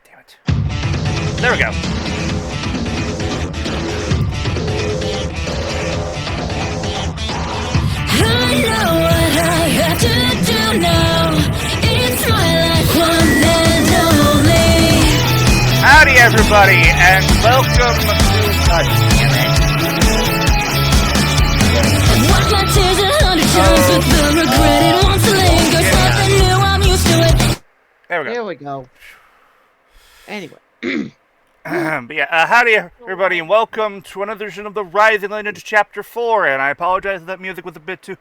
damn it. There we go. I know what I have to do now. It's my life, one and only. Howdy, everybody, and welcome to... damn it. Wipe my tears 100 times, but the regret it wants to linger. Something new, I'm used to it. There we go. Anyway. But yeah, howdy, everybody, and welcome to another edition of the Rising Lineage Chapter 4, and I apologize if that music was a bit too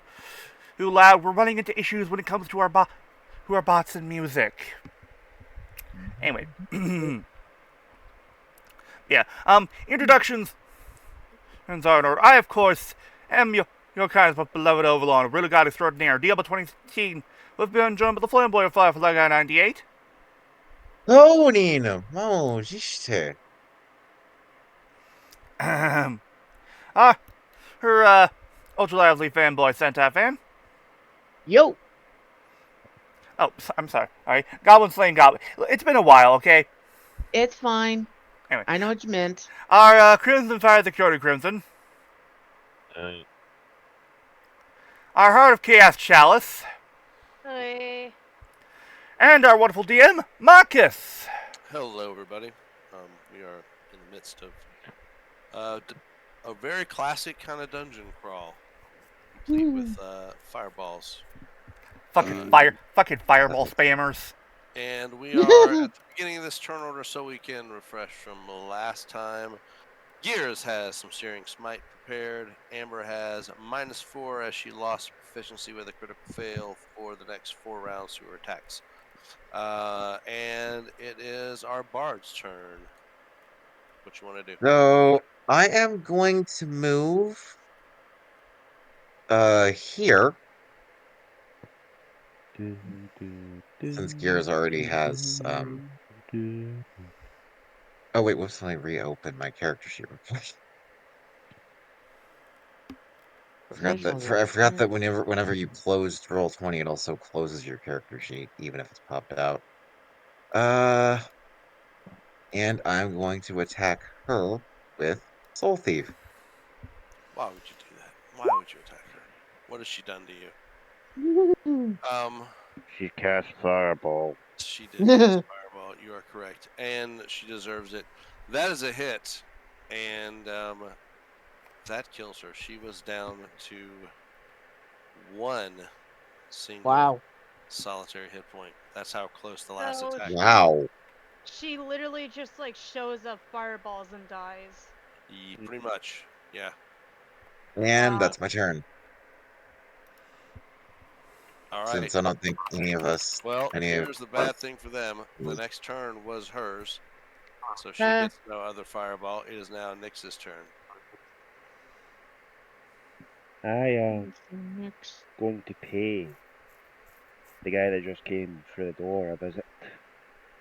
loud. We're running into issues when it comes to our bots and music. Anyway. Yeah, introductions are in order. I, of course, am your kind of beloved overlord, really god extraordinaire, DLBot 2016. We've been joined by the flamboyant fly for Lega 98. Ronin, Mojiste. Her, ultra lively fanboy Sentaifan. Yo. Oh, I'm sorry. Alright, Goblin Slaying Goblin. It's been a while, okay? It's fine. Anyway. I know what you meant. Our, Crimson Fire Security Crimson. Our Heart of Chaos Chalice. Hey. And our wonderful DM, Markus. Hello, everybody. We are in the midst of a very classic kind of dungeon crawl, complete with fireballs. Fucking fireball spammers. And we are at the beginning of this turn order, so we can refresh from the last time. Gears has some Searing Smite prepared. Amber has -4 as she lost proficiency with a critical fail for the next 4 rounds to her attacks. And it is our bard's turn. What you want to do? So I am going to move here. Since Gears already has oh wait, whoops, let me reopen my character sheet real quick. I forgot that whenever you closed Roll20, it also closes your character sheet, even if it's popped out. And I'm going to attack her with Soul Thief. Why would you do that? Why would you attack her? What has she done to you? She cast Fireball. She did cast Fireball. You are correct, and she deserves it. That is a hit, and that kills her. She was down to 1 single solitary hit point. That's how close the last attack was. Wow. She literally just like shows up fireballs and dies. Pretty much, yeah. And that's my turn. All right. Since I don't think any of us. Well, here's the bad thing for them. The next turn was hers, so she gets no other fireball. It is now Nyx's turn. I am going to pay the guy that just came through the door a visit.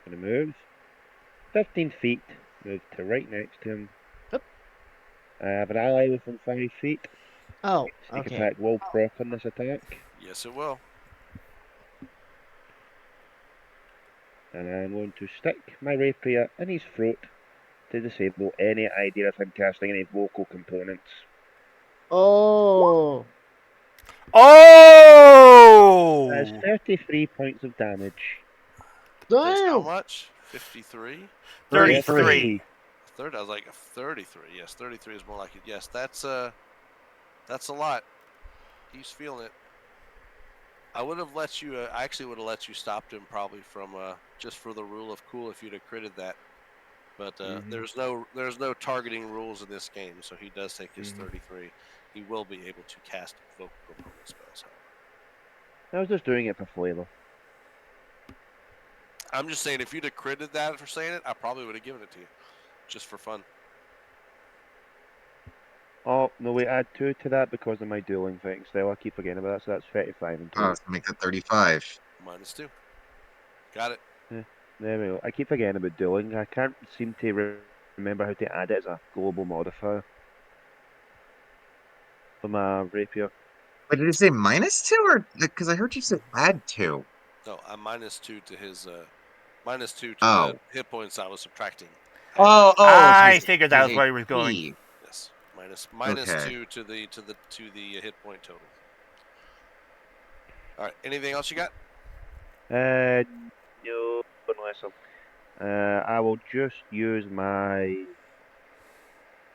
Gonna move 15 feet, move to right next to him. Oop. I have an ally within 5 feet. Oh, Sneak okay. attack will proc on this attack. Yes, it will. And I'm going to stick my rapier in his throat to disable any idea of him casting any vocal components. Oh. Oh! That's 33 points of damage. That's how Damn. much? 53? 33. 30. I was like 33. Yes, 33 is more like it. Yes, that's a lot. He's feeling it. I would have let you. I actually would have let you stop him probably from just for the rule of cool if you'd have critted that. But there's no targeting rules in this game, so he does take his 33. He will be able to cast vocal component spells. I was just doing it for flavor. I'm just saying, if you'd have critted that for saying it, I probably would have given it to you, just for fun. Oh, no, wait, add 2 to that because of my dueling thing. Still, I keep forgetting about that, so that's 35 and 2. Oh, make that 35. -2. Got it. Yeah, there we go. I keep forgetting about dueling. I can't seem to remember how to add it as a global modifier for my rapier. But did you say -2 or because I heard you say add 2? No, I'm -2 to his -2 to Oh. the hit points I was subtracting. I his- figured that his was where he was going. HP. Yes, Okay. -2 to the hit point total. All right. Anything else you got? No, unless I will just use my.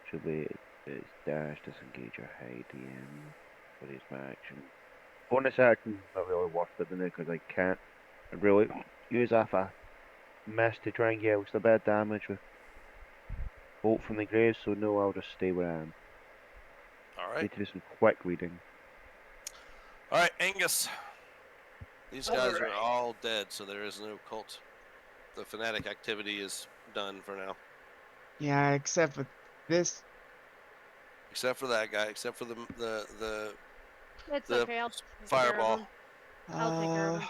Actually, it's dash, disengage, or hide DM. What is my action? Bonus action, not really worth it, because I can't really use off a miss to try and get a bit of damage with Bolt from the Grave, so no, I'll just stay where I am. All right. Need to do some quick reading. All right, Angus. These guys are all dead, so there is no cult. The fanatic activity is done for now, Yeah, except for this. except for that guy, except for the It's The okay. I'll take care of fireball. him. I'll take care of him.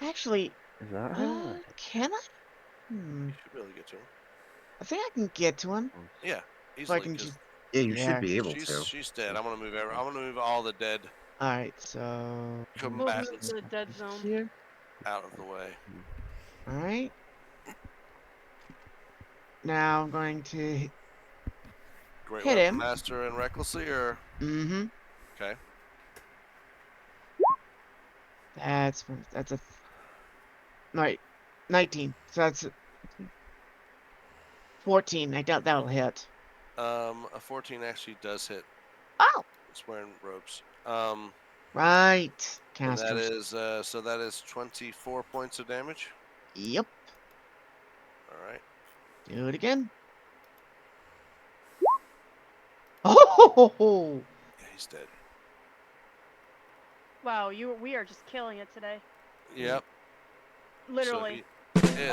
Actually, Is that how? can I? You should be able to get to him. I think I can get to him. Yeah, If I easily. can 'Cause just. Yeah, you Yeah. should be able to. she's dead. I'm gonna move all the dead Alright, so. We'll move combatants to the dead zone. Here. out of the way. Alright. Now I'm going to. Great Hit weapon him. master and recklessly, or Mm-hmm. okay. That's a. Right. 19. So that's 14. I doubt that'll hit. A 14 actually does hit. Oh! It's wearing robes. Right. And that Casters. is so that is 24 points of damage. Yep. All right. Do it again. Oh! Yeah, he's dead. Wow, we are just killing it today. Yep. Literally.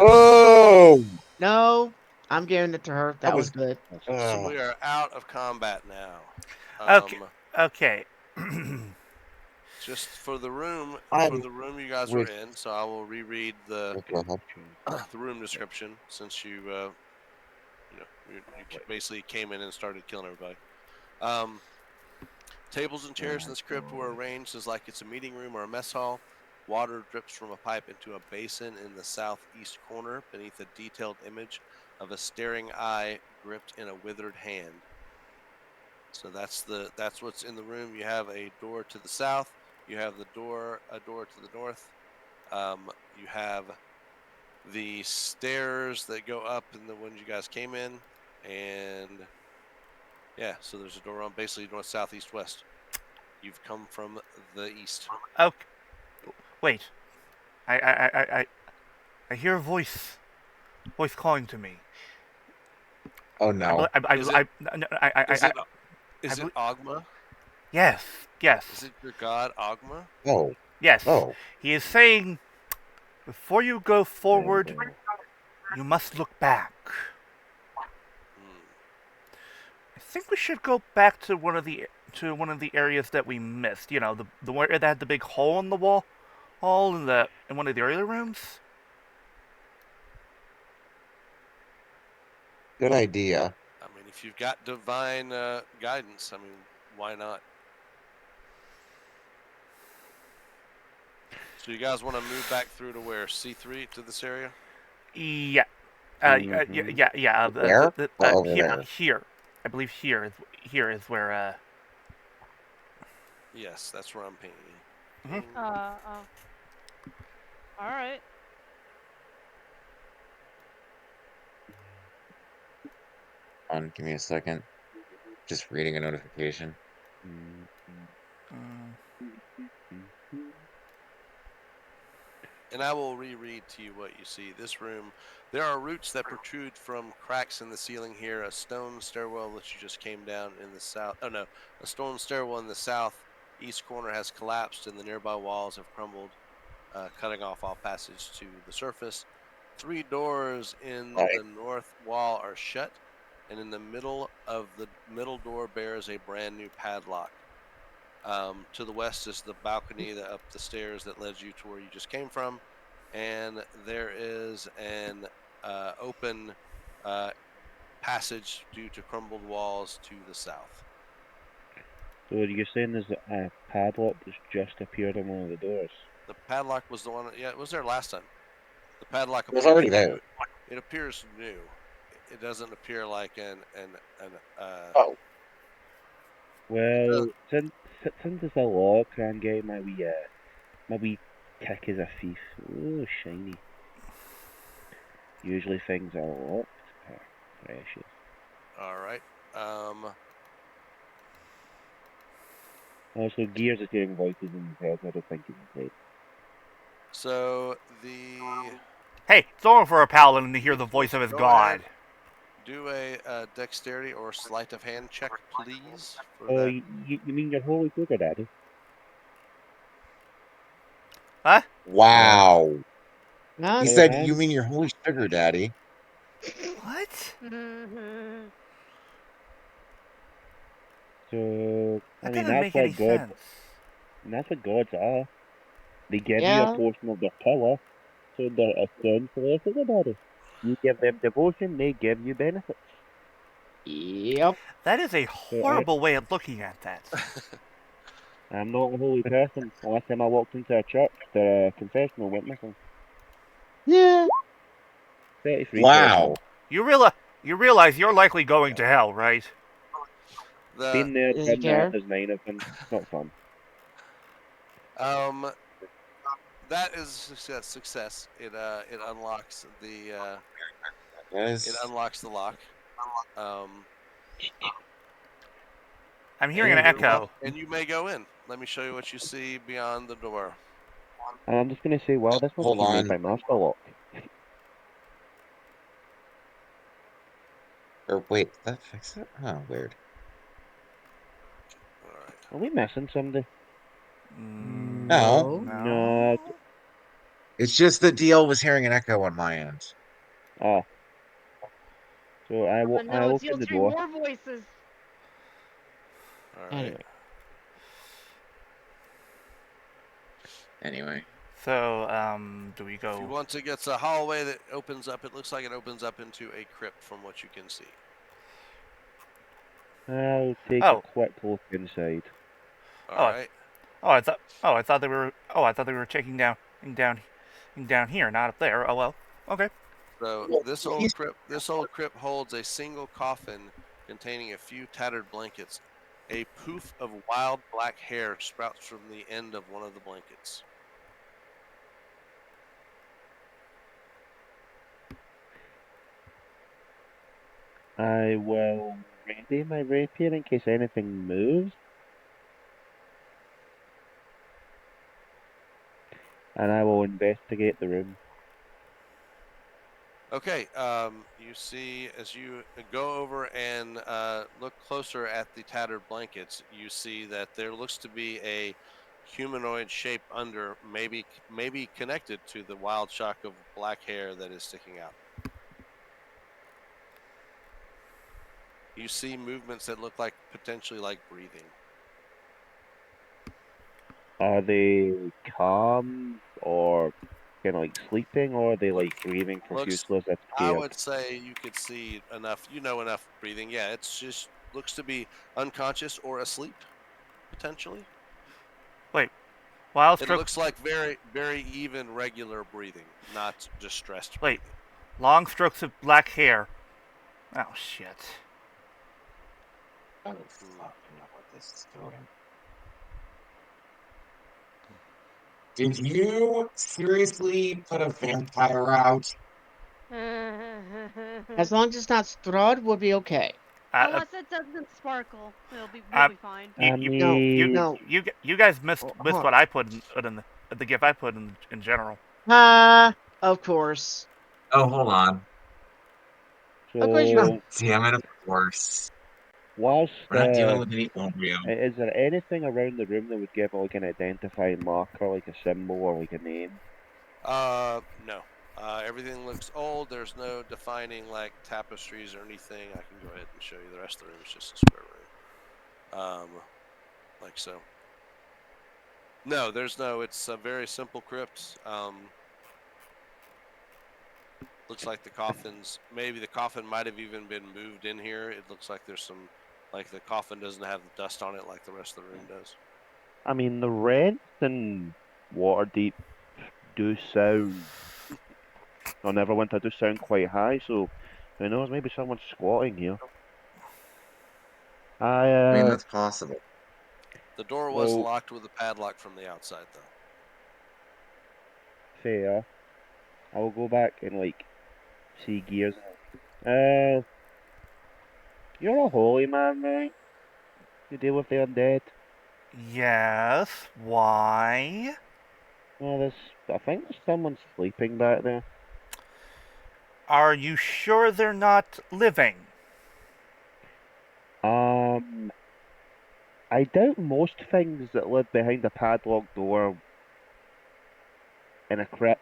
Oh! No, I'm giving it to her. That was good. So we are out of combat now. Okay. Okay. Just for the room, I'm you guys were in. So I will reread the room description since you basically came in and started killing everybody. Tables and chairs in this crypt were arranged as like it's a meeting room or a mess hall. Water drips from a pipe into a basin in the southeast corner beneath a detailed image of a staring eye gripped in a withered hand. So that's what's in the room. You have a door to the south. You have a door to the north. You have the stairs that go up in the ones you guys came in, and yeah, so there's a door on basically north, south, east, west. You've come from the east. Okay. Wait. I hear a voice calling to me. Oh no. Is it Ogma? Yes. Is it your god Ogma? Oh. Yes. Oh. He is saying, before you go forward, you must look back. I think we should go back to one of the areas that we missed. You know, the where that had the big hole in the wall, in one of the earlier rooms. Good idea. I mean, if you've got divine guidance, I mean, why not? So you guys want to move back through to where? C3 to this area? Yeah. Where? Over there. Here. I believe here is where. Yes, that's where I'm painting. Mhm. All right. Give me a second. Just reading a notification. And I will reread to you what you see. This room, there are roots that protrude from cracks in the ceiling here. A stone stairwell that you just came down in the south. Oh no, a stone stairwell in the southeast corner has collapsed, and the nearby walls have crumbled, cutting off all passage to the surface. 3 doors in the north wall are shut, and in the middle of the middle door bears a brand new padlock. To the west is the balcony up the stairs that led you to where you just came from, and there is an open passage due to crumbled walls to the south. So you're saying there's a padlock that's just appeared on one of the doors? The padlock was the one, yeah, it was there last time. The padlock It was appears already new. there. It appears new. It doesn't appear like an Oh. Well, since it's a lock, I'm getting my wee kick as a thief. Oh, shiny. Usually things are locked. Oh, precious. All right. Also, Gears is hearing voices in his head. I don't think he's dead. So the Hey, it's over for a paladin to hear the voice of his Go god. ahead. Do a dexterity or sleight of hand check, please. For Oh, that. you mean your holy sugar daddy? Huh? Wow. Not He Your said, hand? "You mean your holy sugar daddy?" What? Mhm. So, I That mean, doesn't that's make what any sense. that's what gods are. They give you Yeah. a portion of their power, so they're essentially a sugar daddy. You give them devotion, they give you benefits. Yep. That is a So horrible way of looking at that. I'm not a holy person. Last time I walked into a church, the confessional went missing. Yeah. 33 Wow. You realize you're likely going to hell, right? The Been there, Does he done that, care? there's 9 of them. It's not fun. that is success. It unlocks the lock. I'm hearing an And echo. and you may go in. Let me show you what you see beyond the door. And I'm just going to say, well, this was Hold actually made on. by Master Lock. Or wait, did that fix it? Oh, weird. All right. Are we missing somebody? No. No. It's just that DL was hearing an echo on my end. Ah. So I No, it's opened the three door. more voices. All right. Anyway. Anyway. So, do we If you go? want to get a hallway that opens up, it looks like it opens up into a crypt from what you can see. I'll take Oh. a quick look inside. All right. I thought they were checking down here, not up there. Oh well. Okay. So this old crypt holds a single coffin containing a few tattered blankets. A poof of wild black hair sprouts from the end of one of the blankets. I will ready my rapier in case anything moves. And I will investigate the room. Okay, you see as you go over and look closer at the tattered blankets, you see that there looks to be a humanoid shape under, maybe connected to the wild shock of black hair that is sticking out. You see movements that look like potentially like breathing. Are they calm or kind of like sleeping, or are they like breathing profusely as if I scared? would say you could see enough, enough breathing. Yeah, it's just looks to be unconscious or asleep, potentially. Wait. Wild It stroke. looks like very, very even, regular breathing, not distressed Wait. breathing. Long strokes of black hair. Oh shit. Oh, fuck. I know what this is doing. Did you seriously put a vampire out? As long as it's not Strahd, we'll be okay. Unless it doesn't sparkle, we'll be fine. I No, mean, no. You guys missed Huh. what I put in the GIF I put in general. Of course. Oh, hold on. Of course you so Damn it, of course. whilst We're not dealing with any Oreo. is there anything around the room that would give like an identifying marker, like a symbol or like a name? No. Everything looks old. There's no defining like tapestries or anything. I can go ahead and show you the rest of the room. It's just a square room. Like so. No, there's no. It's a very simple crypt. Looks like the coffins. Maybe the coffin might have even been moved in here. It looks like there's some, like the coffin doesn't have the dust on it like the rest of the room does. I mean, the rents in Waterdeep do sound on Neverwinter do sound quite high, so who knows, maybe someone's squatting here. I mean, that's possible. The door was Well- locked with a padlock from the outside, though. Fair. I will go back and, like, see Gears. You're a holy man, right? You deal with the undead. Yes. Why? Well, I think there's someone sleeping back there. Are you sure they're not living? I doubt most things that live behind a padlocked door in a crypt.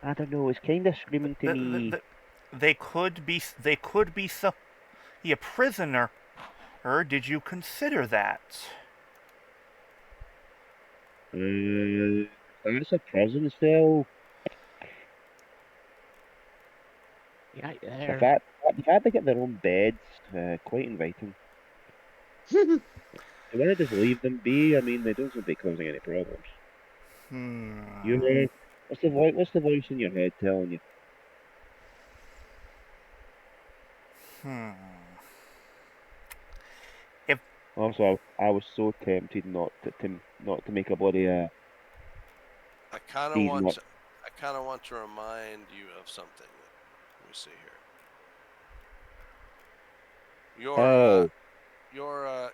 I don't know. It's kind of screaming to me. They could be. They could be some. A prisoner. Or did you consider that? That's a prison cell. Yeah, The there. fact they get their own beds, quite inviting. They want to just leave them be. I mean, they don't seem to be causing any problems. What's the voice in your head telling you? Also, I was so tempted not to make a bloody I kind of He's want not- to, I kind of want to remind you of something. Let me see here. Your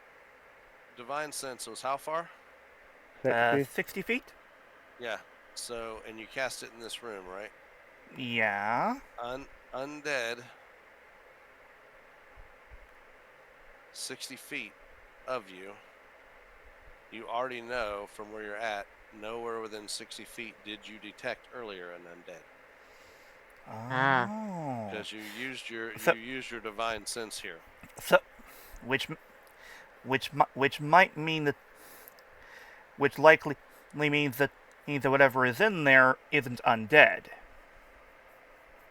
divine sense was how far? 60. 60 feet? Yeah. So, and you cast it in this room, right? Yeah. Undead. 60 feet of you. You already know from where you're at. Nowhere within 60 feet did you detect earlier an undead. Oh. Because you used your divine sense here. So, which might mean that, which likely means that whatever is in there isn't undead.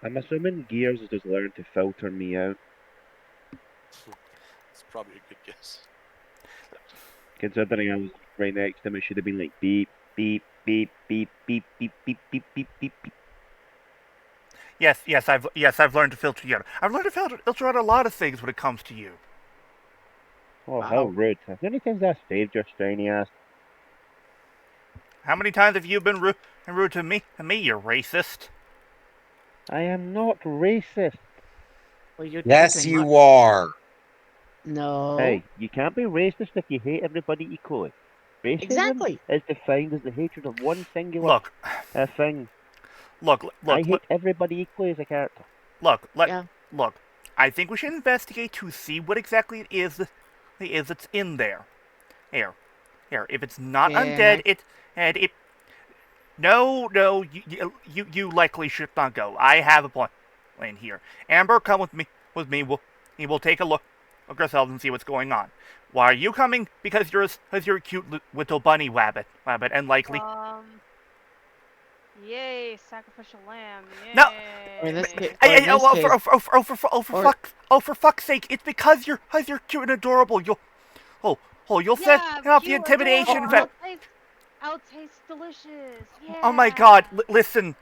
I'm assuming Gears has just learned to filter me out. It's probably a good guess. Considering I was right next to him, it should have been like beep, beep, beep, beep, beep, beep, beep, beep, beep, beep, beep. Yes, I've learned to filter you out. I've learned to filter out a lot of things when it comes to you. Oh, Wow. how rude. How many times I saved your shiny ass? How many times have you been rude to me? You racist. I am not racist. Well, you're Yes, technically you not- are. No. Hey, you can't be racist if you hate everybody equally. Racism Exactly. is defined as the hatred of one singular Look, thing. look, I hate everybody equally as a character. look. Yeah. Look. I think we should investigate to see what exactly it is that's in there. Here. If it's not Yeah, undead, No, you likely should not go. I have a plan here. Amber, come with me. We'll take a look ourselves and see what's going on. Why are you coming? Because you're a cute little bunny rabbit, and likely. Yay, sacrificial lamb. Yay. No. Or in this case, For fuck's sake! It's because you're cute and adorable. You'll set off the cute, intimidation. adorable. I'll taste delicious. Yeah. Oh my God! Listen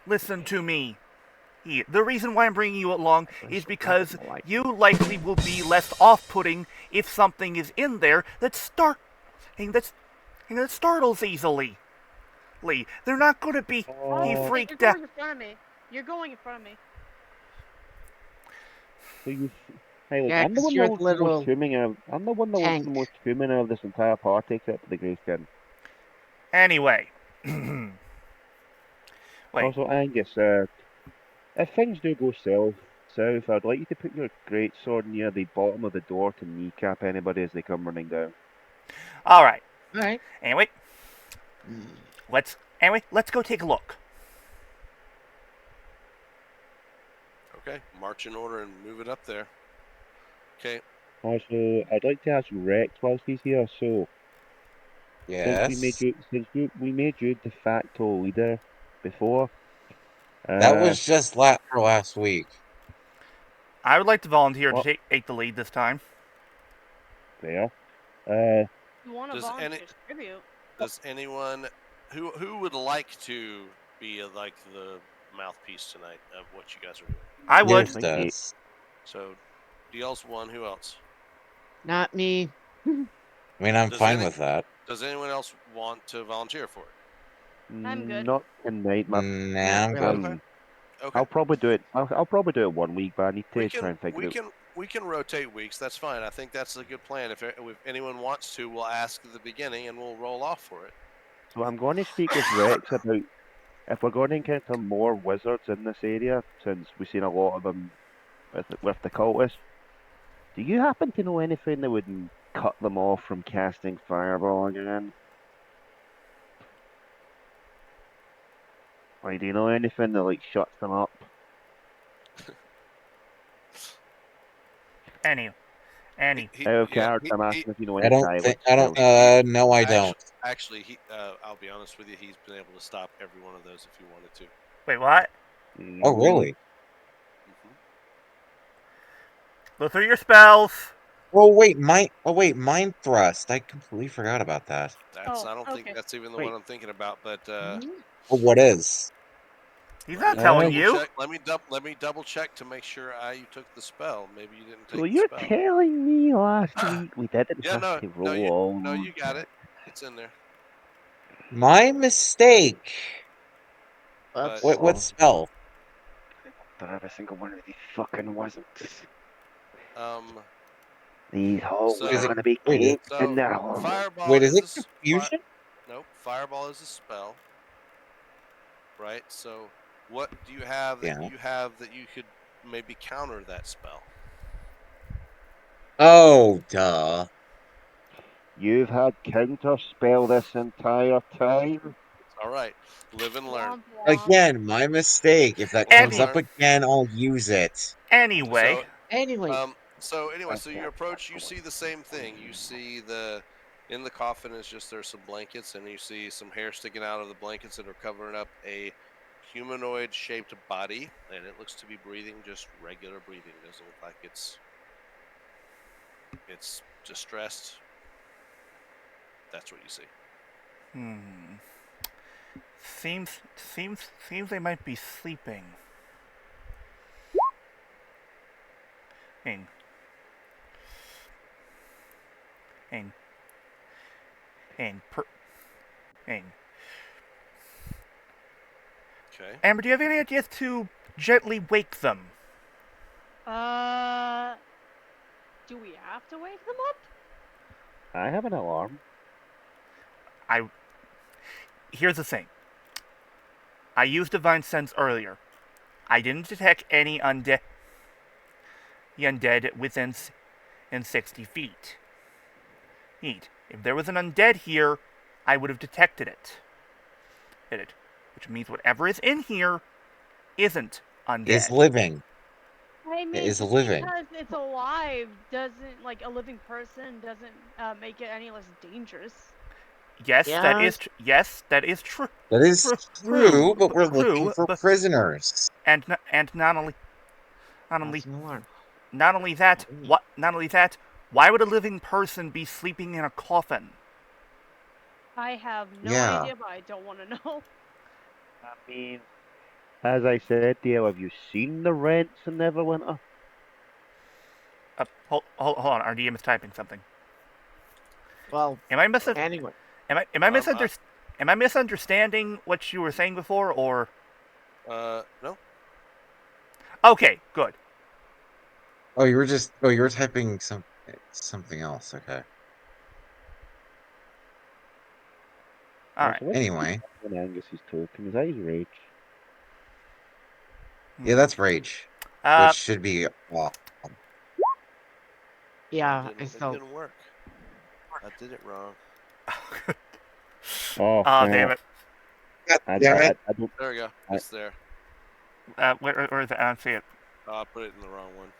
to me. The reason why I'm bringing you along is because you likely will be less off-putting if something is in there that startles easily. They're not going to be freaked out. You're going in front of me. So hey, look, Yeah, I'm the 'cause one you're that looks the the most literal human I'm the one that looks the most human of this entire party, except for the Grey Skin. Anyway. Wait. Also, Angus, if things do go south, I'd like you to put your greatsword near the bottom of the door to kneecap anybody as they come running down. All right. All right. Anyway, let's go take a look. Okay, march in order and move it up there. Okay. Also, I'd like to ask Rex whilst he's here. So, Yes. since we made you de facto leader before. That was just for last week. I would like to volunteer to take the lead this time. There. You want to volunteer tribute? Does anyone who would like to be like mouthpiece tonight of what you guys are doing. I would. Yes, Thank you. does. So, DL's one. Who else? Not me. I mean, I'm Does fine any- with that. Does anyone else want to volunteer for it? I'm good. Not tonight, man. Nah, I'm Not good. really. Okay. I'll probably do it. I'll probably do it 1 week, but I need to try and figure it out. We can rotate weeks. That's fine. I think that's a good plan. If anyone wants to, we'll ask at the beginning and we'll roll off for it. So I'm going to speak with Rex about if we're going to encounter more wizards in this area, since we've seen a lot of them with the cultists. Do you happen to know anything that would cut them off from casting Fireball again? Like, do you know anything that like shuts them up? Annie. Out of character, I'm asking if you know any I don't silent think. I don't. spells. No, I don't. Actually, I'll be honest with you. He's been able to stop every one of those if he wanted to. Wait, what? Oh, really? Mhm. Go through your spells. Oh wait, mind thrust. I completely forgot about that. That's. Oh, I don't okay. think that's even the Wait. one I'm thinking about. But Oh, what is? He's let not me telling double you. check- let me double check to make sure you took the spell. Maybe you didn't take So the you're spell. telling me last week we didn't Yeah, have to roll all no, those you got it. It's in there. My mistake. Whoops. What spell? for every single one of these fucking wizards. Um. These holes So- are going to be Wait, is- caked in their holes. Fireball. Wait, is it a s- confusion? Nope. Fireball is a spell. Right. So, what do you have that Yeah. you could maybe counter that spell? Oh, duh. You've had counter spell this entire time. All right. Live and learn. Womp womp. Again, my mistake. If that Live comes and up learn. again, I'll use it. Anyway. Anyway, So anyway, so Okay. you approach, you see the same thing. You see in the coffin is just there's some blankets, and you see some hair sticking out of the blankets that are covering up a humanoid-shaped body, and it looks to be breathing just regular breathing. Doesn't look like it's distressed. That's what you see. Seems they might be sleeping. Hang. Okay. Amber, do you have any ideas to gently wake them? Do we have to wake them up? I have an alarm. Here's the thing. I used Divine Sense earlier. I didn't detect any undead within 60 feet. If there was an undead here, I would have detected it. Which means whatever is in here isn't undead. Is living. I mean, is just living. because it's alive doesn't, like, a living person doesn't make it any less dangerous. Yes, Yeah. that is true. That is true, but we're looking true, for but- prisoners. And not only that's an alarm. Not only that, why would a living person be sleeping in a coffin? I have no Yeah. idea, but I don't want to know. I mean, as I said, Dale, have you seen the rents in Neverwinter? Hold on, our DM is typing something. Well, Am I missing? anyway. Am I misunderstanding what you were saying before, or? No. Okay, good. Oh, you were typing something else. Okay. All right. Anyway. When Angus's talking, is that his rage? Yeah, that's rage. Uh, Which should be off. Yeah, It so didn't work. I did it wrong. Oh, damn it. I Damn it. don't. There we go. It's there. Where is it? I don't see it. I put it in the wrong one.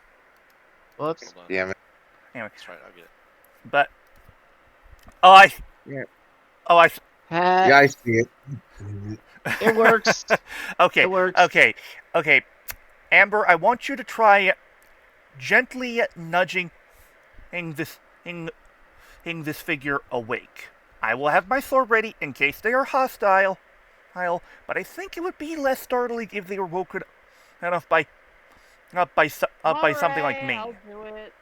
whoops. Hold on. Damn it. Anyway, That's right. I'll get it. but Yeah. Yeah, I see it. it works. Okay. It works. Okay. Amber, I want you to try gently nudging this figure awake. I will have my sword ready in case they are hostile. volatile, but I think it would be less startling if they were woken up by something like Alright, me. I'll do it.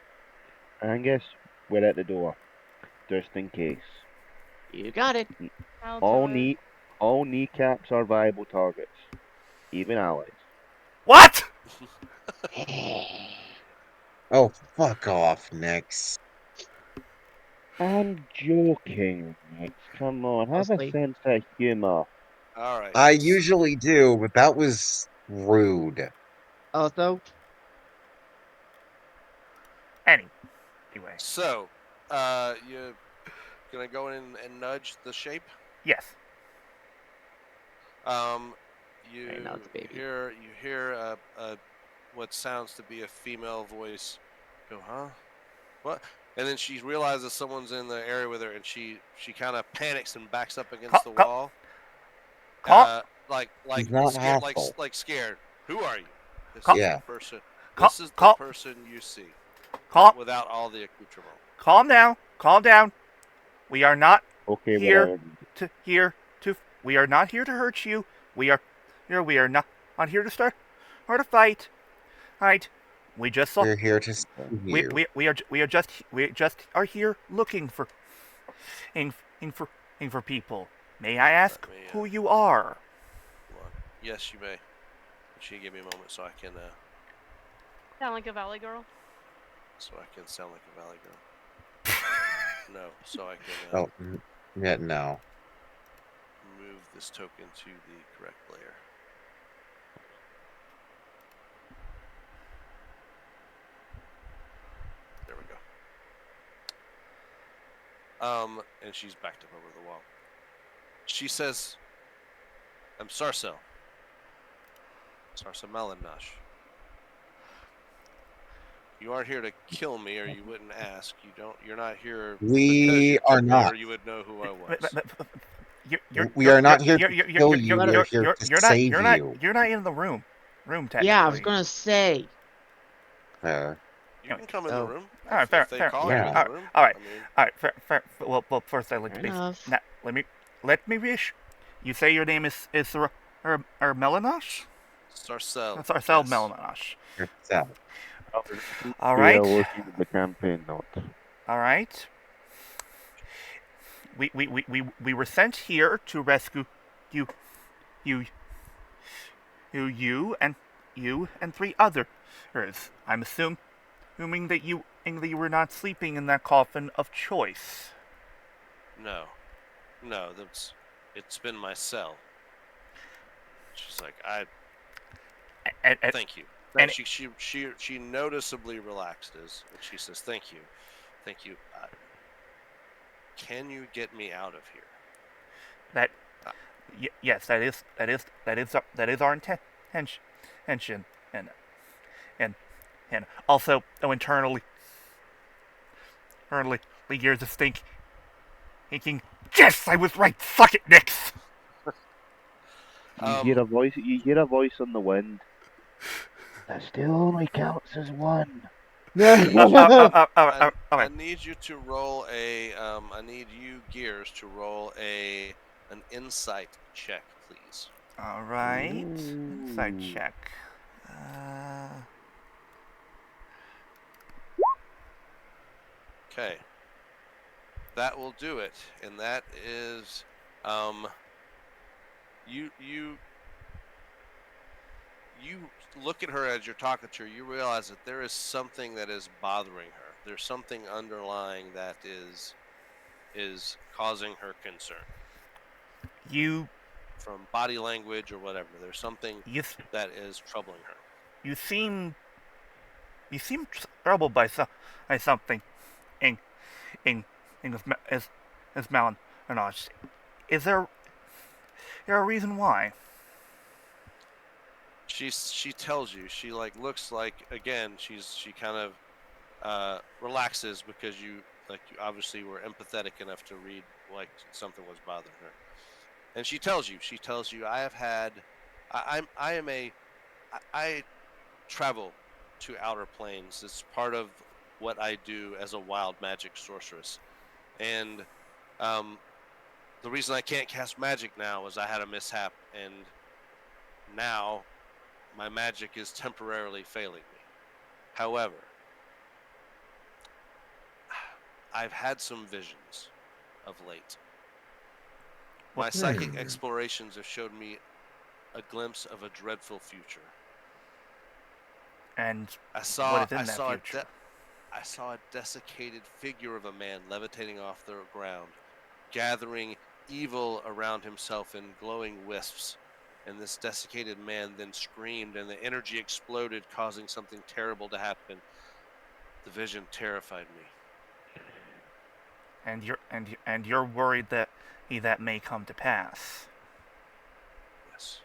Angus, we're at the door, just in case. You got it. I'll All do it. all kneecaps are viable targets, even allies. What? Oh, fuck off, Nix. I'm joking, Nix. Come on, have a Mostly. sense of humor. All right. I usually do, but that was rude. Also, Anyway. So, you gonna go in and nudge the shape? Yes. You Right, now it's baby. hear a what sounds to be a female voice go, huh? What? And then she realizes someone's in the area with her, and she kind of panics and backs up against the wall. Like He's not scared, hostile. like scared. Who are you? This Call- is Yeah. the person. Call- This is the call- person you see. Calm Without all the accoutrement. Calm down. We are not Okay, here we are not here to hurt you. We are not here to start a fight. Right? We just saw We're here to see you. we just are here looking for for people. May I ask who you are? Hold on. Yes, you may. She give me a moment so I can Sound like a valley girl? sound like a valley girl. No, so I can Oh, yeah, no. move this token to the correct layer. There we go. And she's backed up over the wall. She says, I'm Sarcel Malinash. You aren't here to kill me, or you wouldn't ask. You're not here. We because you are killed me, not. or you would know who I was. We are not here to kill you. We are here to save you. You're not in the room. Technically. yeah, I was gonna say. Fair. You can come in the Oh. room. All right, if fair, they fair. call Yeah. you in the room. All right, I mean, all right, fair. Well, first I'd like Fair to enough. now, let me wish. You say your name is Melanosh? Sarcel. That's Arcel yes. Melanosh. Yourself. All right. Yeah, looking at the campaign note. All right. We were sent here to rescue you and 3 others. I'm assuming that you were not sleeping in that coffin of choice. No, it's been my cell. She's like, thank you. and- She noticeably relaxed as she says, thank you. Can you get me out of here? Yes, that is our intention, and also internally years of thinking. Yes, I was right. Suck it, Nix. You hear a voice on the wind. That still only counts as one. I need you to roll I need you, Gears, to roll an insight check, please. All right, insight check. Okay. That will do it, and that is you look at her as you're talking to her. You realize that there is something that is bothering her. There's something underlying that is causing her concern. From body language or whatever, there's something that is troubling her. You seem troubled by something. As Malinosh. Is there a reason why? She tells you. She looks like, again, she kind of relaxes because you obviously were empathetic enough to read like something was bothering her. And she tells you I travel to outer planes. It's part of what I do as a wild magic sorceress. And The reason I can't cast magic now is I had a mishap, and now my magic is temporarily failing me. However, I've had some visions of late. My psychic explorations have showed me a glimpse of a dreadful future. And I what saw is in that future? I saw a desiccated figure of a man levitating off the ground, gathering evil around himself in glowing wisps. And this desiccated man then screamed, and the energy exploded, causing something terrible to happen. The vision terrified me. And you're worried that that may come to pass. Yes,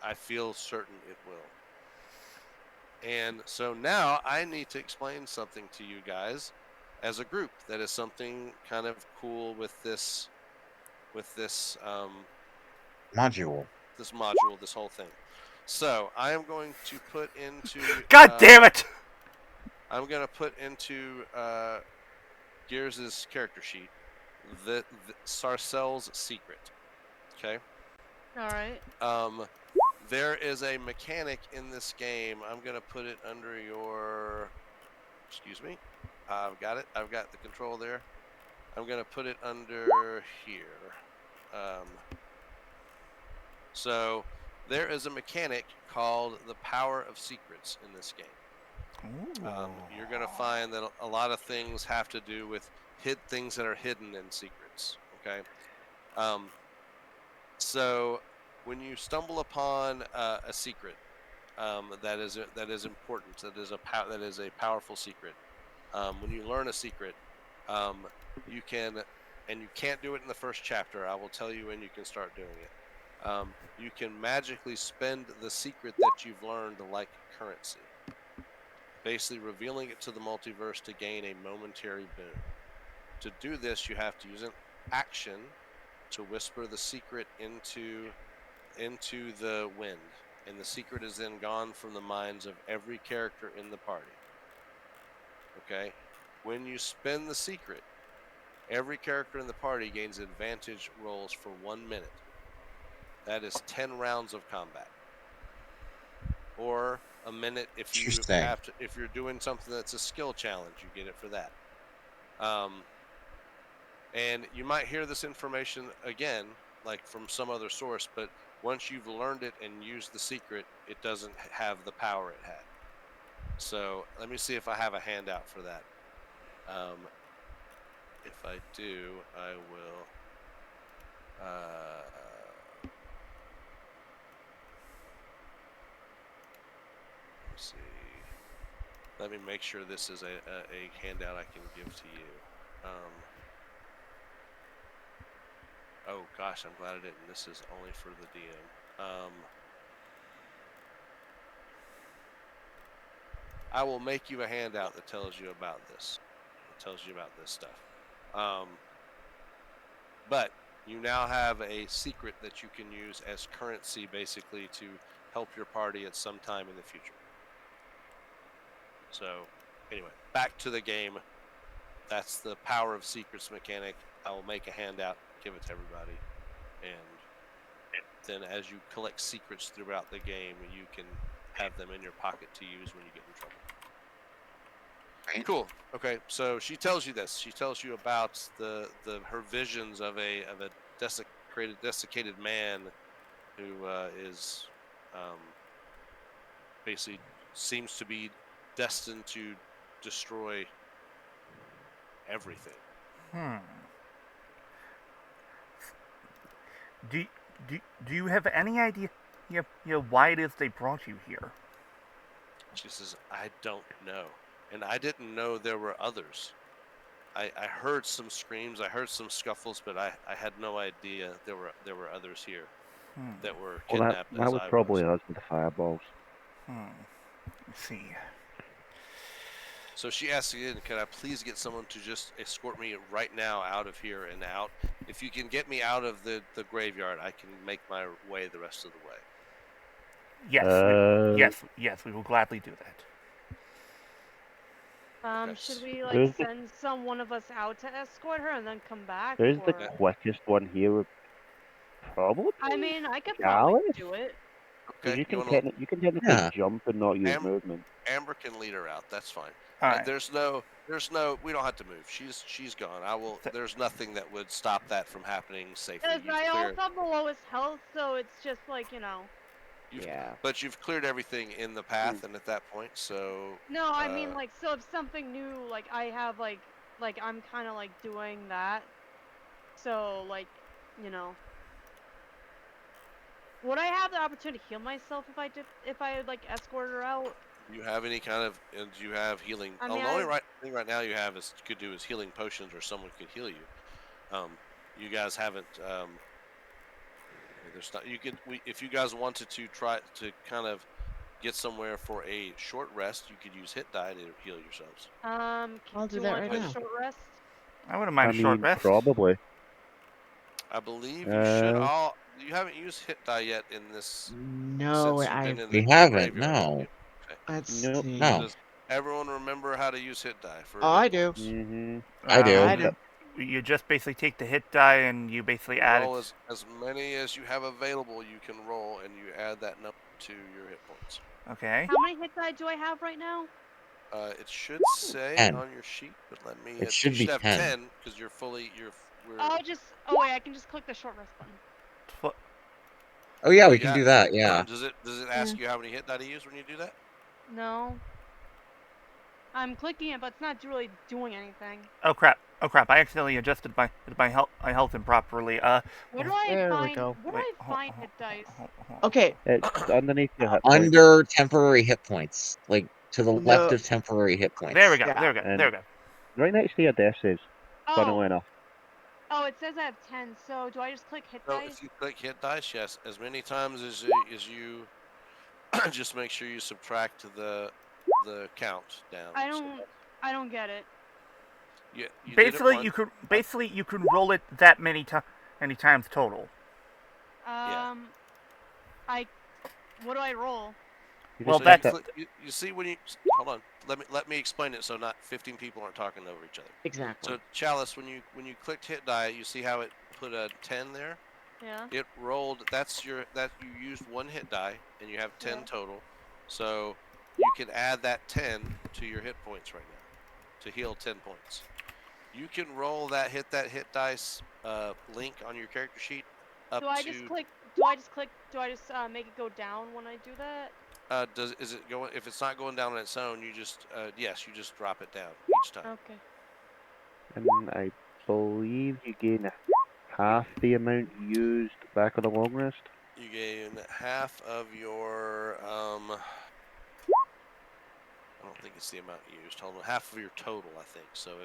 I feel certain it will. And so now I need to explain something to you guys as a group that is something kind of cool with this Module. this module, this whole thing. So I am going to put into God damn it! I'm going to put into Gears' character sheet the Sarcel's secret. Okay? All right. There is a mechanic in this game. I'm going to put it under your... Excuse me. I've got it. I've got the control there. I'm going to put it under here. So there is a mechanic called the Power of Secrets in this game. You're going to find that a lot of things have to do with things that are hidden in secrets. Okay. So when you stumble upon a secret that is important, that is a powerful secret, when you learn a secret, you can, and you can't do it in the first chapter. I will tell you when you can start doing it. You can magically spend the secret that you've learned like currency, basically revealing it to the multiverse to gain a momentary boon. To do this, you have to use an action to whisper the secret into the wind, and the secret is then gone from the minds of every character in the party. Okay? When you spend the secret, every character in the party gains advantage rolls for 1 minute. That is 10 rounds of combat. Or a minute if you have to, if you're doing something that's a skill challenge, you get it for that. And you might hear this information again, like from some other source, but once you've learned it and used the secret, it doesn't have the power it had. So let me see if I have a handout for that. If I do, I will. Let's see. Let me make sure this is a handout I can give to you. Oh gosh, I'm glad I didn't. This is only for the DM. I will make you a handout that tells you about this. It tells you about this stuff. But you now have a secret that you can use as currency, basically, to help your party at some time in the future. So, anyway, back to the game. That's the Power of Secrets mechanic. I will make a handout, give it to everybody, and then as you collect secrets throughout the game, you can have them in your pocket to use when you get in trouble. Cool. Okay, so she tells you this. She tells you about her visions of a desiccated man who is basically seems to be destined to destroy everything. Do you have any idea why it is they brought you here? She says, I don't know. And I didn't know there were others. I heard some screams, I heard some scuffles, but I had no idea there were others here that were kidnapped. Well, that was probably us with the fireballs. Let's see. So she asks again, can I please get someone to just escort me right now out of here and out? If you can get me out of the graveyard, I can make my way the rest of the way. Yes, we will gladly do that. Should we send one of us out to escort her and then come back? There's the quickest one here. Probably. I mean, I could probably Chalice? do it. 'Cause Okay. you can, wanna- you can technically Yeah. jump and not use Am- movement. Amber can lead her out. That's fine. All And right. there's no. We don't have to move. She's gone. I will. There's nothing that would stop that from happening safely. Because You've I cleared. also have the lowest health, so it's just like, you know. Yeah. But you've cleared everything in the path, and at that point, so. No, I mean, like, so if something new, like, I have, like I'm kind of, like, doing that. So, like, you know. Would I have the opportunity to heal myself if I, like, escorted her out? You have any kind of? And you have healing? I mean, the only thing right now you have is could do is healing potions, or someone could heal you. You guys haven't. There's not. You could. If you guys wanted to try to kind of get somewhere for a short rest, you could use hit die to heal yourselves. I'll do you that wanna right do a now. short rest? I wouldn't mind I a short mean, rest. probably. I believe you should all. You haven't used hit die yet in this. No, since you've been in We the haven't, graveyard, have no. you? Okay. Let's Nope. see. No. Does everyone remember how to use hit die for? Oh, hit I do. points? Mm-hmm. I do. I do. You just basically take the hit die and you basically add Roll it. as many as you have available. You can roll, and you add that number to your hit points. Okay. How many hit die do I have right now? It should say 10. on your sheet, but let me. It should you be should have 10. 10 because you're fully. We're. Oh wait, I can just click the short rest button. Oh yeah, Oh, we can do that. Yeah. Does it ask you how many hit die to use when you do that? No. I'm clicking it, but it's not really doing anything. Oh crap! Oh crap! I accidentally adjusted my health improperly. Where do I There we find? go. Where do I find hit dice? Okay. It's underneath your hit points. Under temporary hit points, like to the No. left of temporary hit points. There we go. Yeah. There we go. And- There we go. Right next to your desses, funnily enough. Oh, it says I have 10. So do I just click hit So dice? if you click hit dice, yes, as many times as you just make sure you subtract the count down. I don't get it. You did it Basically, once. you can roll it that many times total. What do I roll? You Well, just that's- hit You see when you hold on. Let me explain it so not 15 people aren't talking over each other. Exactly. So Chalice, when you clicked hit die, you see how it put a 10 there. Yeah. It rolled. That you used one hit die and you have 10 Yeah. total. So you can add that 10 to your hit points right now to heal 10 points. You can roll that hit dice link on your character sheet up Do I to. just click? Do I just make it go down when I do that? Is it going? If it's not going down on its own, you just yes, you just drop it down each time. Okay. And I believe you gain half the amount used back on the long rest. You gain half of your I don't think it's the amount used. Hold on, half of your total, I think. So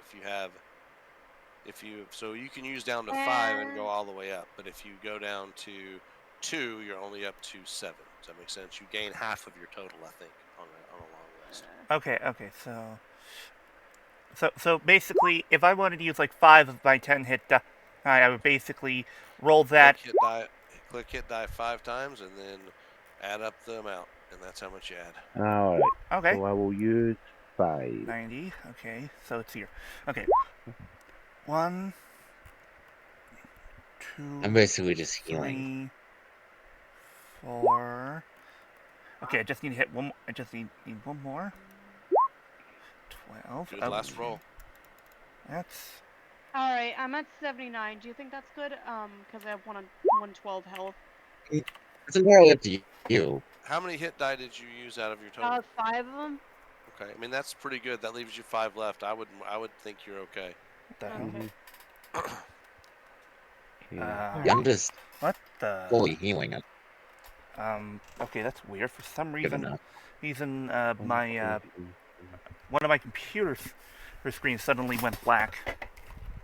so you can use down to 5 and go all the way up. But if you go down to 2, you're only up to 7. Does that make sense? You gain half of your total, I think, on a long rest. Okay. So basically, if I wanted to use like 5 of my 10 hit die, I would basically roll that. Click hit die 5 times, and then add up the amount, and that's how much you add. Alright. Okay. So I will use 5. 90. Okay, so it's here. Okay. 1, 2. I'm basically just healing. 3, 4. Okay, I just need to hit one. I just need one more. 12. Good last roll. That's. All right, I'm at 79. Do you think that's good? Because I have 112 health. It's entirely up to you. How many hit die did you use out of your total? 5 of them. Okay, I mean that's pretty good. That leaves you 5 left. I would think you're okay. What the hell? Okay. Yeah, I'm just What the? fully healing it. Okay, that's weird. For some Good reason, enough. my one of my computers screen suddenly went black.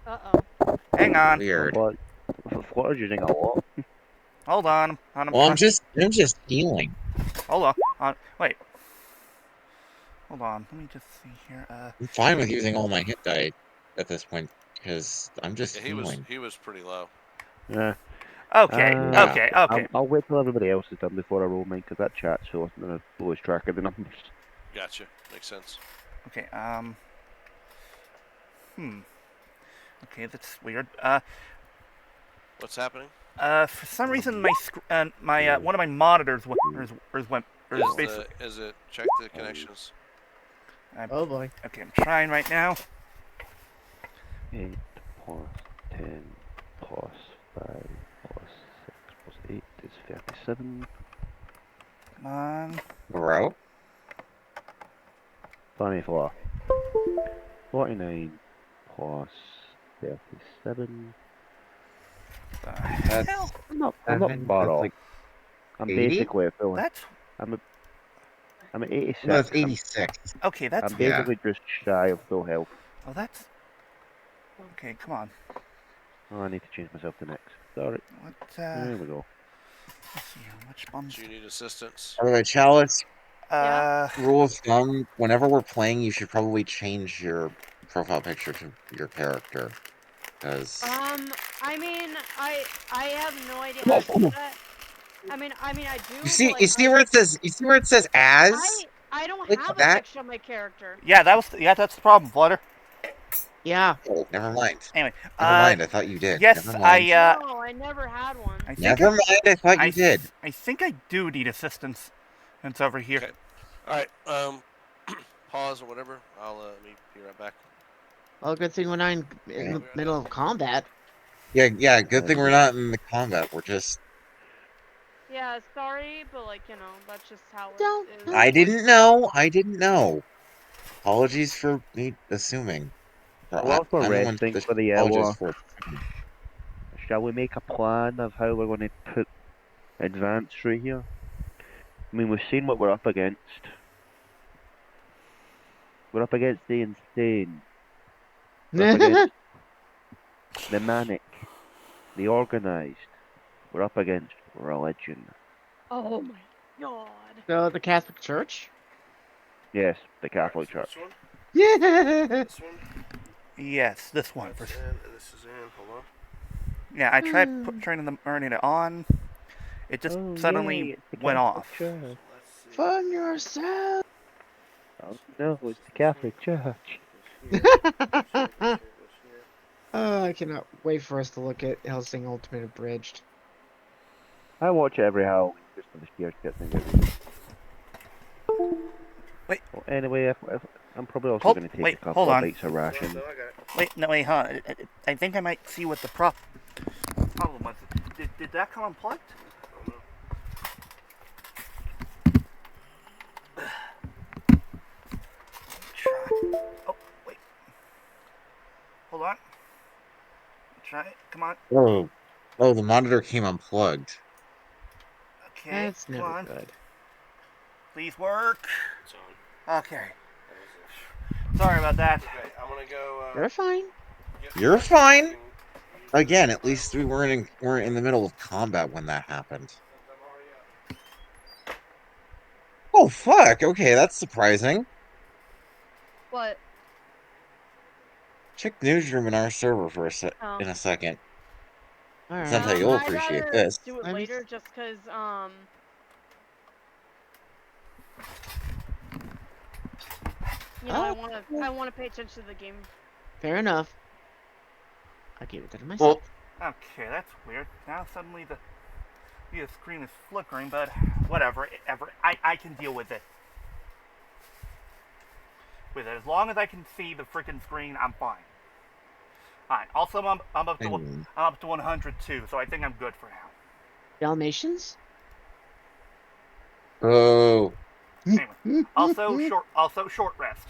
Uh-oh. Hang on. Weird. But Flutter's using a lot. Hold on. Well, I'm just healing. Hold on. Wait. Hold on. Let me just see here. I'm fine with using all my hit die at this point because I'm just Yeah, healing. he was pretty low. Yeah. Okay. Uh, Okay. I'll wait till everybody else is done before I roll mine, because that chat shows I lose track of the numbers. Gotcha. Makes sense. Okay. Okay, that's weird. What's happening? For some reason, my one of my monitors went. Is Basically. is it check the connections? Oh boy. Okay, I'm trying right now. 8 plus 10 plus 5 plus 6 plus 8 is 37. Come on. Bro? 24. 49 plus 37. That's I'm not seven, far that's off. like I'm 80? basically at full. That's I'm at 86. no, it's 86. okay. That's I'm Yeah. basically just shy of full health. oh, that's okay. Come on. Oh, I need to change myself to next. Sorry. What? There we go. Let's see. How much bombs? Do you need assistance? By the way, Chalice, Yeah. rule of thumb, whenever we're playing, you should probably change your profile picture to your character. Because I mean, I have no idea how to do that. I mean, I do. you see, but, you see where it says as? I don't Click have a that. picture of my character. Yeah, that's the problem, Flutter. Yeah. Oh, never mind. Anyway, Never mind. I thought you did. yes, Never mind. No, I never had one. I think Never mind. I thought you did. I think I do need assistance. It's over here. Okay. All right. Pause or whatever. I'll be right back. Well, good thing we're not in the middle of combat. Yeah. Good thing we're not in the combat. We're just. Yeah, sorry, but like that's just how it Don't- is. I didn't know. Apologies for me assuming. While we're I'm the one resting that for the apologizes hour, for. shall we make a plan of how we're going to put advance through here? I mean, we've seen what we're up against. We're up against the insane. We're up against the manic, the organised. We're up against religion. Oh my god. So the Catholic Church? Yes, the Catholic Church. This one. Yeah. This one. Yes, this one. That's in, and this is in. Hold on. Yeah, I tried turning it on. It just suddenly yay, it's the went Catholic off. Church. Let's see. Fun yourself. Oh no, it's the Catholic Church. Oh, I cannot wait for us to look at Helsing Ultimate Abridged. I watch it every Halloween just for the sheer shit thing every year. Wait. Well, anyway, if I'm probably also Hold- going to take wait, a couple hold of on. bites of ration. No, I got it. Wait, no, wait, I think I might see what the problem was. Did that come unplugged? Try. Oh, wait. Hold on. Try it. Come on. Oh, the monitor came unplugged. Okay. That's come never on. good. Please work. It's on. Okay. Sorry about that. Okay, I'm gonna go. You're fine. You're fine. Again, at least we weren't in the middle of combat when that happened. Oh fuck! Okay, that's surprising. What? Check newsroom in our server for Oh. in a second. All right. Sentai, you'll I'd appreciate rather this. do it Let me later, just because I want to pay attention to the game. Fair enough. I gave it to myself. Okay, that's weird. Now suddenly the screen is flickering, but whatever. I can deal with it. As long as I can see the freaking screen, I'm fine. Alright, also I'm up to 102, so I think I'm good for now. Dalmatians? Oh. Anyway, also short rest.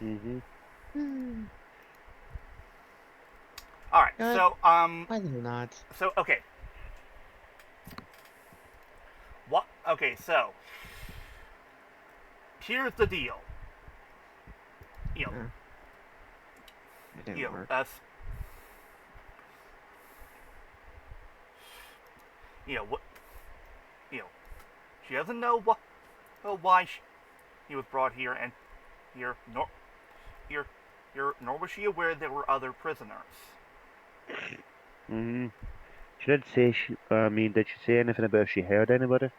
Mm-hmm. Alright, so Why the not? So okay. What? Okay, so here's the deal. It didn't work. She doesn't know why he was brought here, and nor was she aware there were other prisoners. Mm-hmm. She did say did she say anything about if she heard anybody?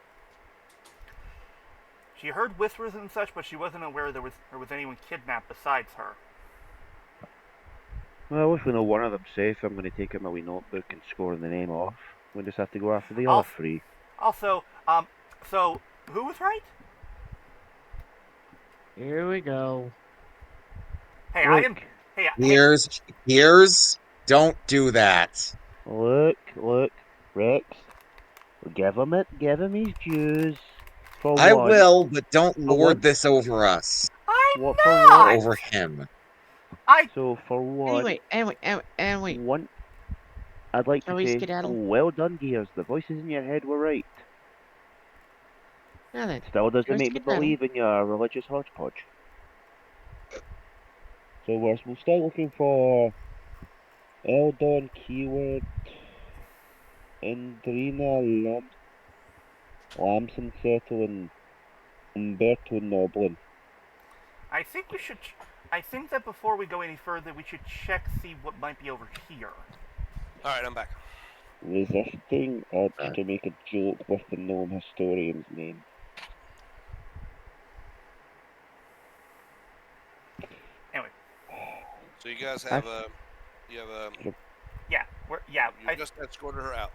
She heard whispers and such, but she wasn't aware there was anyone kidnapped besides her. Well, if we know one of them's safe, I'm going to take out my wee notebook and score the name off. We just have to go after the other Also, three. also, so who was right? Here we go. Hey, I am. Look, Hey, Here's, don't do that. look, Rex. Give him his dues. For I one. will, but don't For lord one. this over us. I'm What for Or what? not. over him. I. So for one, one, I'd like Shall to we say, skedaddle? well done, Gears. The voices in your head were right. Now then, Still doesn't shall we make me skedaddle? believe in your religious hodgepodge. So we're still looking for Eldon, Keyword, Indrina, Lamson Settle, and Umberto Noblin. I think we should. I think that before we go any further, we should see what might be over here. All right, I'm back. Resisting urge to make a joke with the gnome historian's name. Anyway, So you guys have a, you have a, yeah, you just escorted her out.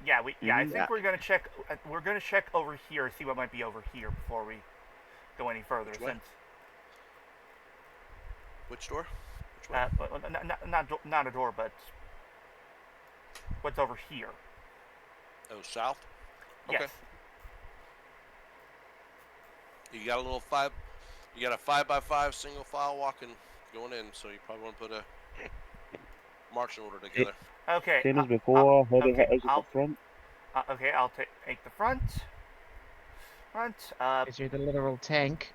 I think we're gonna check. We're gonna check over here, see what might be over here before we go any further. Which way? Since Which door? Which way? not a door, but what's over here? Oh, south. Okay. Yes. You got a little you got a 5x5 single file walking going in, so you probably want to put a marching order together. Okay. Same as before, heavy okay, hitters at the front. Okay, I'll take the front. Because you're the literal tank.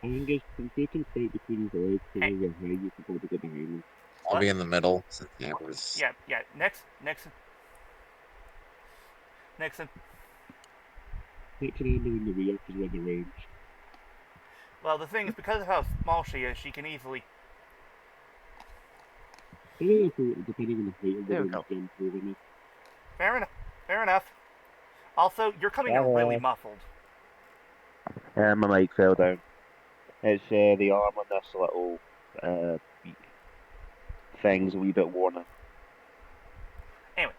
Angus, I'm taking fight between his legs, so Hey. your head, you can probably get behind him. I'll be What? in the middle since Amber's. Yeah. Nixon. Take an Amber in the rear because we're in the range. Well, the thing is, because of how small she is, she can easily. Depending on the height of the There we wind, go. jump over me. Fair enough. Also, you're coming in really muffled. My mic fell down. It's the arm on this little thing's a wee bit worn. Anyway.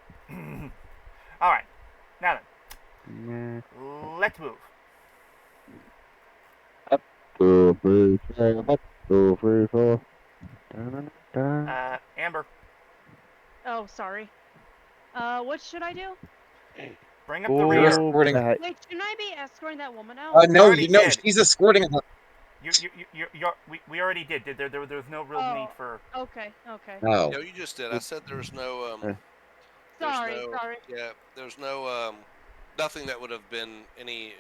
Alright. Now then. Let's move. Up, 2, 3, 4, up, 2, 3, 4. Amber, Oh, sorry. What should I do? bring up the You're rear. escorting. Wait, shouldn't I be escorting that woman out? No, already no, did. she's escorting her. We already did. There was no real need for. Okay. Oh. No, you just did. I said there was no Sorry. Yeah, there's no nothing that would have been any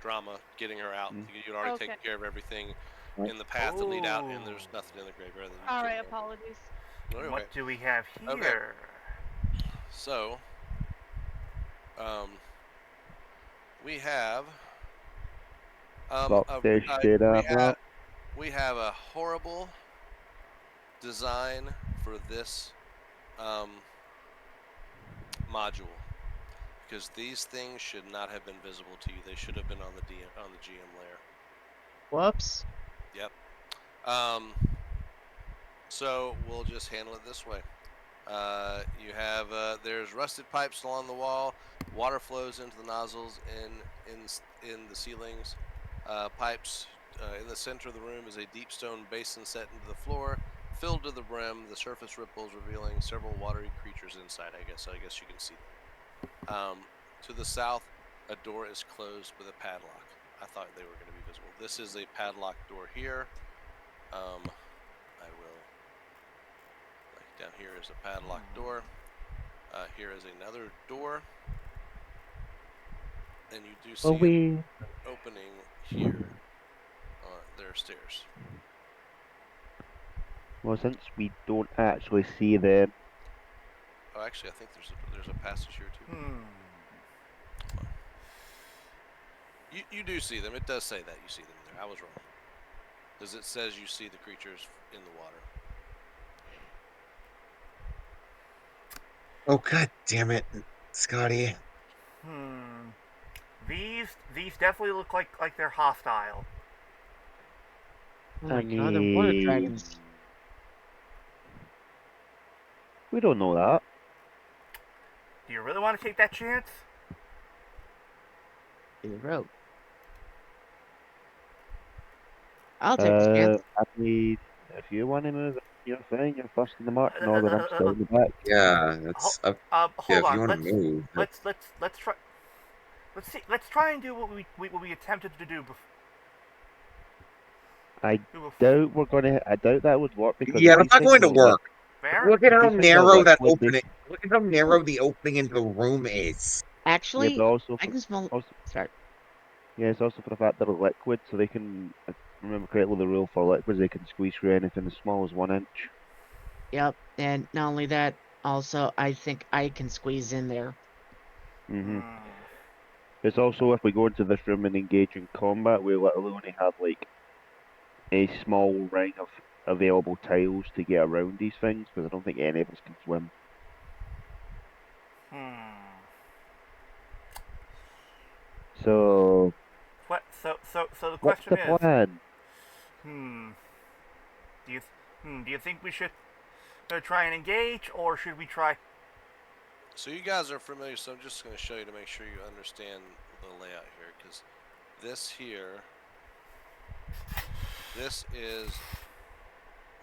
drama getting her out. You'd already taken care of everything in the path to lead out, and there's nothing in the graveyard. All right, apologies. Okay. What do we have here? Okay. So, we have we have a horrible design for this module, because these things should not have been visible to you. They should have been on the GM layer. Whoops. Yep. So we'll just handle it this way. You have there's rusted pipes along the wall. Water flows into the nozzles in the ceilings. Pipes in the center of the room is a deep stone basin set into the floor, filled to the brim. The surface ripples revealing several watery creatures inside. I guess you can see them. To the south, a door is closed with a padlock. I thought they were going to be visible. This is a padlock door here. I will. Down here is a padlock door. Here is another door. And you do see an opening here. There are stairs. Well, since we don't actually see them. Oh, actually, I think there's a passage here too. You do see them. It does say that you see them there. I was wrong. Because it says you see the creatures in the water. Oh, god damn it, Scotty. These definitely look like they're hostile. Oh my god, the water dragons. We don't know that. Do you really want to take that chance? The rope. I'll take the chance. I mean, if you want to move, you're fine. You're first in the march and all that. I'm still in the back. Yeah, it's up. Yeah, Hold if you on. want to move, Let's try. Let's see. Let's try and do what we attempted to do before. I doubt we're gonna. I doubt that would work because yeah, if that's these not things going to are work. Fair. Look at how these things are narrow that liquid, opening. Look at how narrow the opening into the room is. yeah, but Actually, also I can smell. also Sorry. yeah, it's also for the fact they're liquid, so they can. If I remember correctly, the rule for liquids, they can squeeze through anything as small as 1 inch. Yep. And not only that, also I think I can squeeze in there. Mm-hmm. It's also if we go into this room and engage in combat, we literally only have like a small ring of available tiles to get around these things because I don't think any of us can swim. So What? So the what's question the is, plan? do you do you think we should try and engage, or should we try? So you guys are familiar, so I'm just going to show you to make sure you understand the layout here, because this here, this is,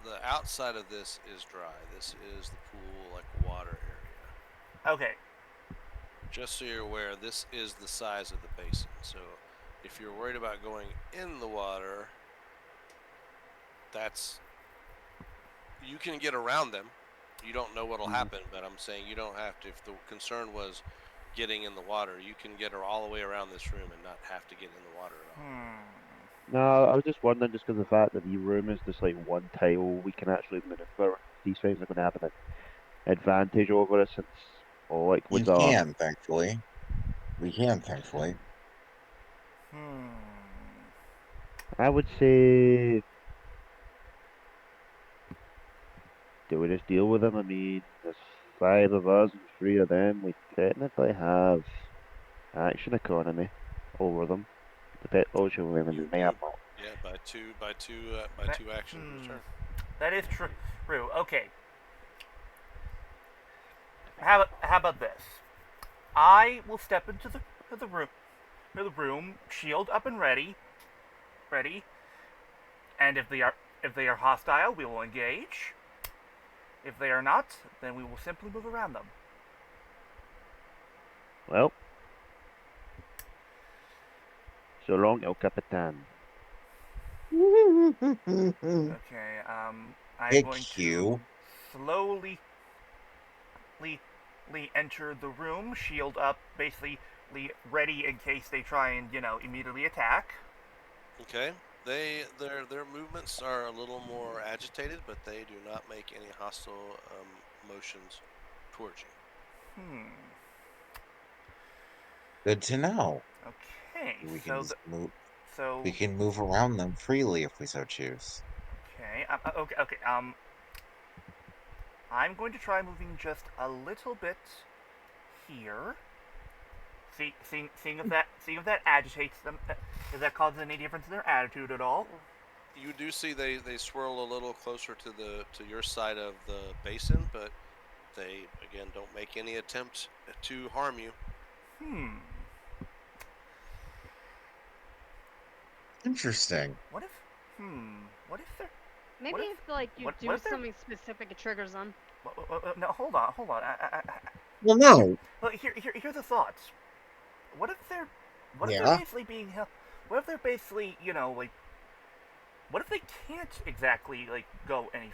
the outside of this is dry. This is the pool, like water area. Okay. Just so you're aware, this is the size of the basin. So if you're worried about going in the water, you can get around them. You don't know what'll happen, but I'm saying you don't have to. If the concern was getting in the water, you can get her all the way around this room and not have to get in the water at all. No, I was just wondering, just because of the fact that the room is just like one tile, we can actually maneuver. These things are going to have an advantage over us since all liquids We are. can, thankfully. We can, thankfully. I would say, do we just deal with them? I mean, there's 5 of us and 3 of them. We technically have action economy over them. The pet ocean women You may do. have not. Yeah, by two actions per turn. That is true. Okay. How about this? I will step into the room, shield up and ready, and if they are hostile, we will engage. If they are not, then we will simply move around them. Well, so long, El Capitan. Okay. I'm going to slowly enter the room, shield up, basically ready in case they try and immediately attack. Okay. Their movements are a little more agitated, but they do not make any hostile motions towards you. Good to know. Okay. We can move. So We can move around them freely if we so choose. Okay. Okay. I'm going to try moving just a little bit here. Seeing if that agitates them. If that causes any difference in their attitude at all. You do see they swirl a little closer to your side of the basin, but they again don't make any attempt to harm you. Interesting. What if they're Maybe if like you do something specific, it triggers them. no, hold on. Well, no. Well, here's the thoughts. What if they're basically being held? What if they're basically like? What if they can't exactly go any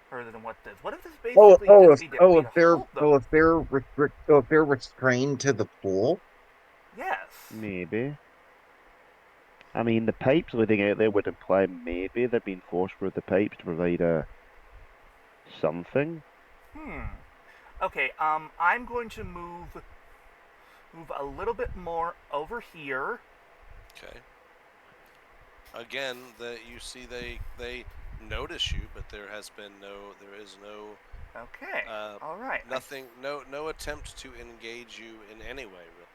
further than what this? What if this basically if they're restrained to the pool? Yes. Maybe. I mean, the pipes leading out there would imply maybe they're being forced through the pipes to provide something. Okay. I'm going to move a little bit more over here. Okay. Again, you see they notice you, but there is no. Okay. All right. Nothing. No attempt to engage you in any way, really.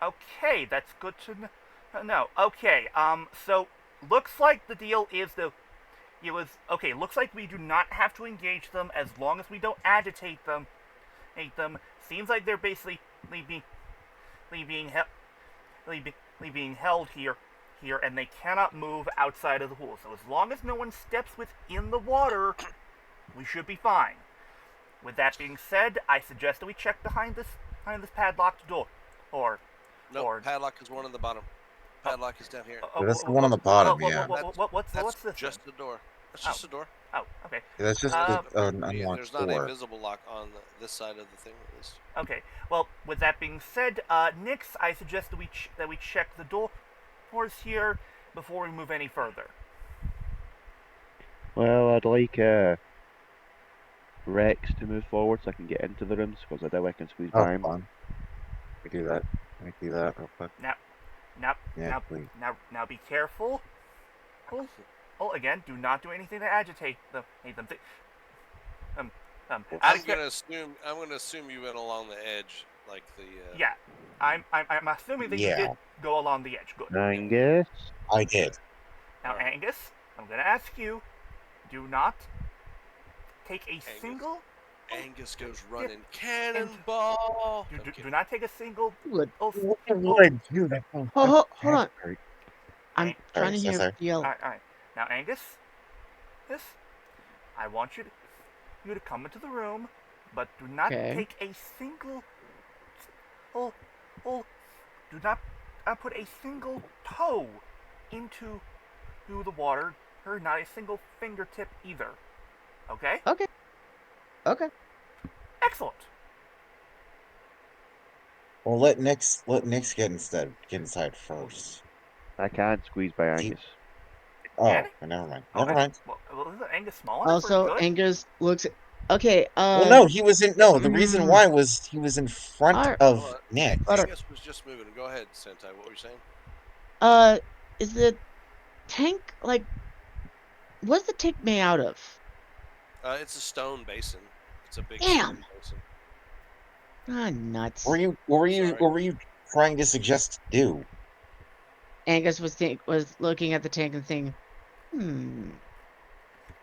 Okay, that's good to know. Okay. So looks like the deal is It was okay. Looks like we do not have to engage them as long as we don't agitate them. Seems like they're basically being held here, and they cannot move outside of the pool. So as long as no one steps within the water, we should be fine. With that being said, I suggest that we check behind this padlocked door, or padlock is one on the bottom. Padlock is down here. That's the one on the bottom, yeah. What's this just thing? the door. That's just a door. Oh, okay. Yeah, that's just an unlocked There's not door. a visible lock on this side of the thing, at least. Okay. Well, with that being said, Nix, I suggest that we check the doors here before we move any further. Well, I'd like Rex to move forward so I can get into the rooms, because I doubt I can squeeze by him. Fine. We do that. Let me do that real quick. Now be careful. Again, do not do anything to agitate them. I'm gonna assume you went along the edge, like the. Yeah, I'm assuming that you did go along the edge. Good. Angus. I did. Now, Angus, I'm gonna ask you, do not take a single. Angus goes running. Cannonball! Do not take a single. Good. What would I do? Hold on. I'm trying to hear sorry. yell. All right. Now, Angus, I want you to come into the room, but do not take a single. Do not put a single toe into the water, or not a single fingertip either. Okay? Okay. Excellent. Well, let Nix get inside first. I can't squeeze by Angus. Oh, never mind. Never mind. Well, isn't Angus small enough? Also, Angus looks. Okay. Well, no, he was in. No, the reason why was he was in front of Nick. Angus was just moving. Go ahead, Sentai. What were you saying? Is the tank like? What's the tank made out of? It's a stone basin. It's a big Damn. stone basin. Ah, nuts. What were you trying to suggest to do? Angus was looking at the tank and thinking,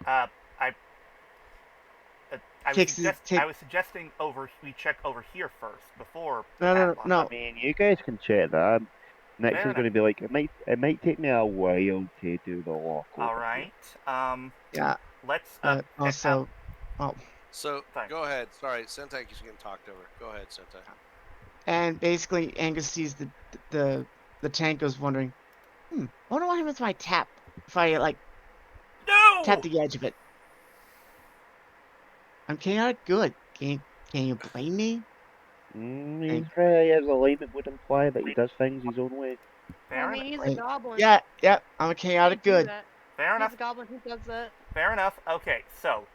I was suggesting we check over here first before. No. I mean, you guys can check that. Next is going to be like, it might take me a while to do the lock. All right. Yeah. Let's also. So go ahead. Sorry, Sentai keeps getting talked over. Go ahead, Sentai. And basically, Angus sees the tank, goes wondering, I wonder what happens if I tap. If I tap the edge of it. I'm chaotic good. Can you blame me? He's right. His alignment would imply that he does things his own way. He's a goblin. Yeah. I'm a chaotic good. Fair enough. He's a goblin who does that. Fair enough. Okay, so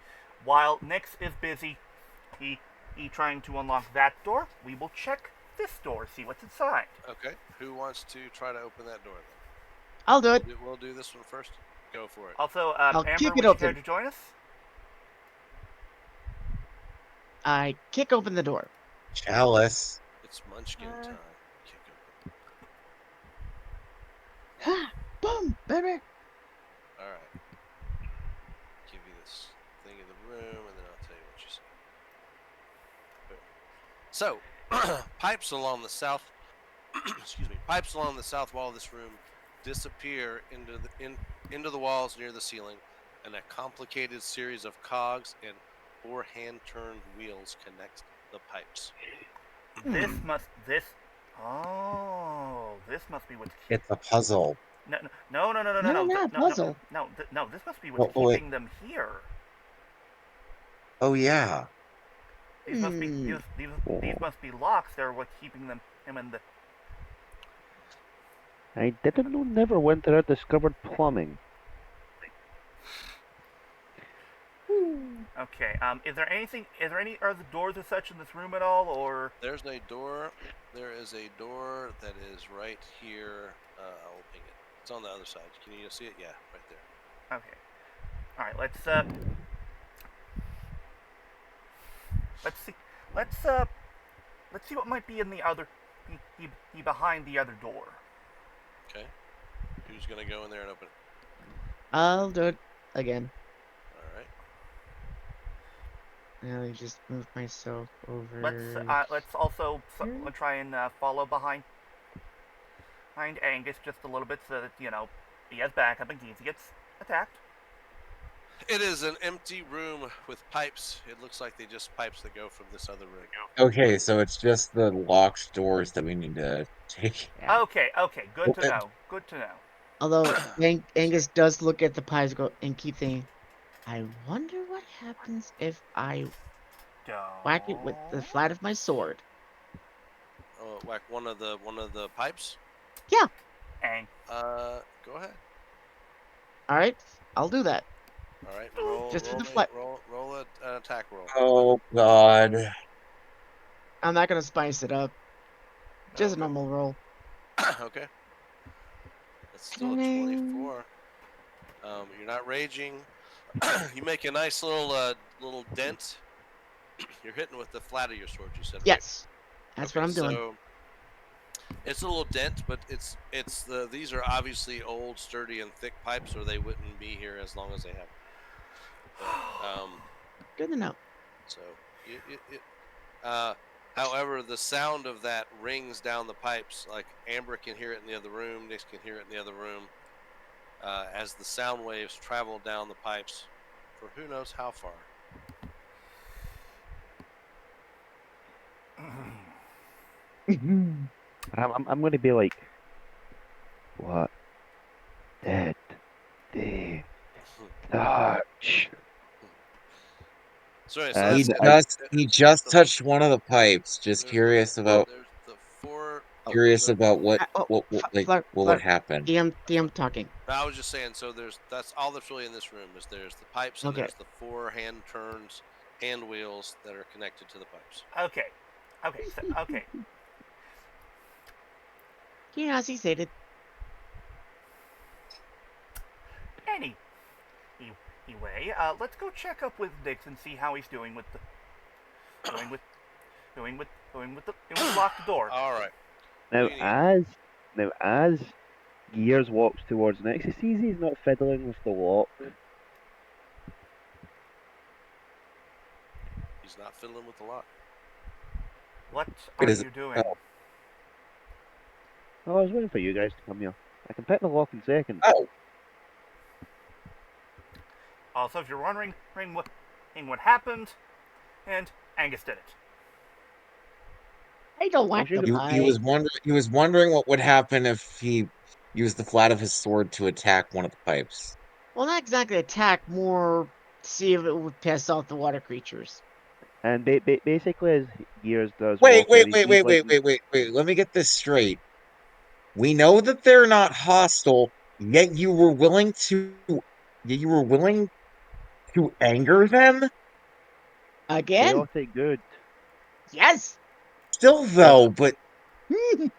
while Nix is busy, he trying to unlock that door, we will check this door, see what's inside. Okay. Who wants to try to open that door then? I'll do it. We'll do this one first. Go for it. Also, I'll Amber, kick would it you open. care to join us? I kick open the door. Chalice. It's Munchkin time. Kick Ha! Boom, baby. Alright. Give you this thing in the room, and then I'll tell you what you see. So, pipes along the south pipes along the south wall of this room disappear into the walls near the ceiling, and a complicated series of cogs and 4 hand-turned wheels connect the pipes. This must be what's It's a puzzle. No, not a puzzle. No, this must be what's keeping them here. Oh yeah. These must be locks that are what's keeping them in the. I didn't know Neverwinter discovered plumbing. Okay. Is there any other doors as such in this room at all, or? There's a door. There is a door that is right here. I'll ping it. It's on the other side. Can you see it? Yeah, right there. Okay. All right. Let's see what might be in the other, behind the other door. Okay. Who's gonna go in there and open it? I'll do it. again. All right. Now I just move myself over. Let's also here. try and follow behind Angus just a little bit so that he has backup in case he gets attacked. It is an empty room with pipes. It looks like they just pipes that go from this other room. Okay, so it's just the locked doors that we need to take. Yeah. Okay, good to know. Good to know. Although Angus does look at the pies and keep thinking, I wonder what happens if I whack it with the flat of my sword. Whack one of the pipes. Yeah. And Go ahead. All right, I'll do that. All right. Roll. Just roll, to the me- flat. roll an attack roll. Oh God. I'm not gonna spice it up. Just a Okay. normal roll. Okay. That's still a 24. You're not raging. You make a nice little dent. You're hitting with the flat of your sword. You said. Right? Yes, that's what I'm doing. So it's a little dent, but these are obviously old, sturdy, and thick pipes, or they wouldn't be here as long as they have. But, Good to know. so however, the sound of that rings down the pipes. Like Amber can hear it in the other room. Nix can hear it in the other room. As the sound waves travel down the pipes for who knows how far. I'm going to be like, what did they touch? Sorry, He just touched one of the pipes. Just curious about There's the four. what would happen. DM talking. I was just saying. So that's all that's really in this room is there's the pipes and Okay. there's the 4 hand wheels that are connected to the pipes. Okay. Curiosity stated. Anyway, let's go check up with Dix and see how he's doing with the locked door. All right. Now, as Gears walks towards Nix, he sees he's not fiddling with the lock. He's not fiddling with the lock. What are you doing? Oh, I was waiting for you guys to come here. I can pick the lock in seconds. Oh. Also, if you're wondering what happened, and Angus did it. I don't want the pie. He was wondering what would happen if he used the flat of his sword to attack one of the pipes. Well, not exactly attack, more see if it would piss off the water creatures. And basically, as Gears does. Wait. Let me get this straight. We know that they're not hostile, yet you were willing to anger them? Again? Chaotic good. Yes! Still though, but the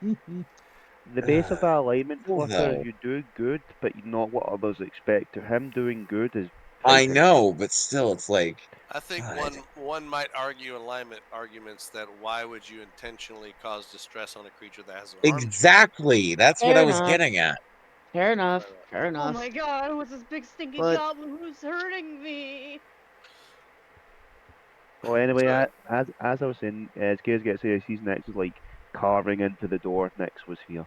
base of our alignment, Well, Flutter, though. you do good, but not what others expect. Him doing good is I fighting. know, but still it's like I think God. one might argue alignment arguments that why would you intentionally cause distress on a creature that has harmed you? Exactly. That's what I was getting at. Fair enough. Fair Oh enough. my god, what's this big stinking But- goblin who's hurting me? Well, anyway, Sorry. as I was saying, as Gears gets here, he sees Nix is like carving into the door. Nix was here.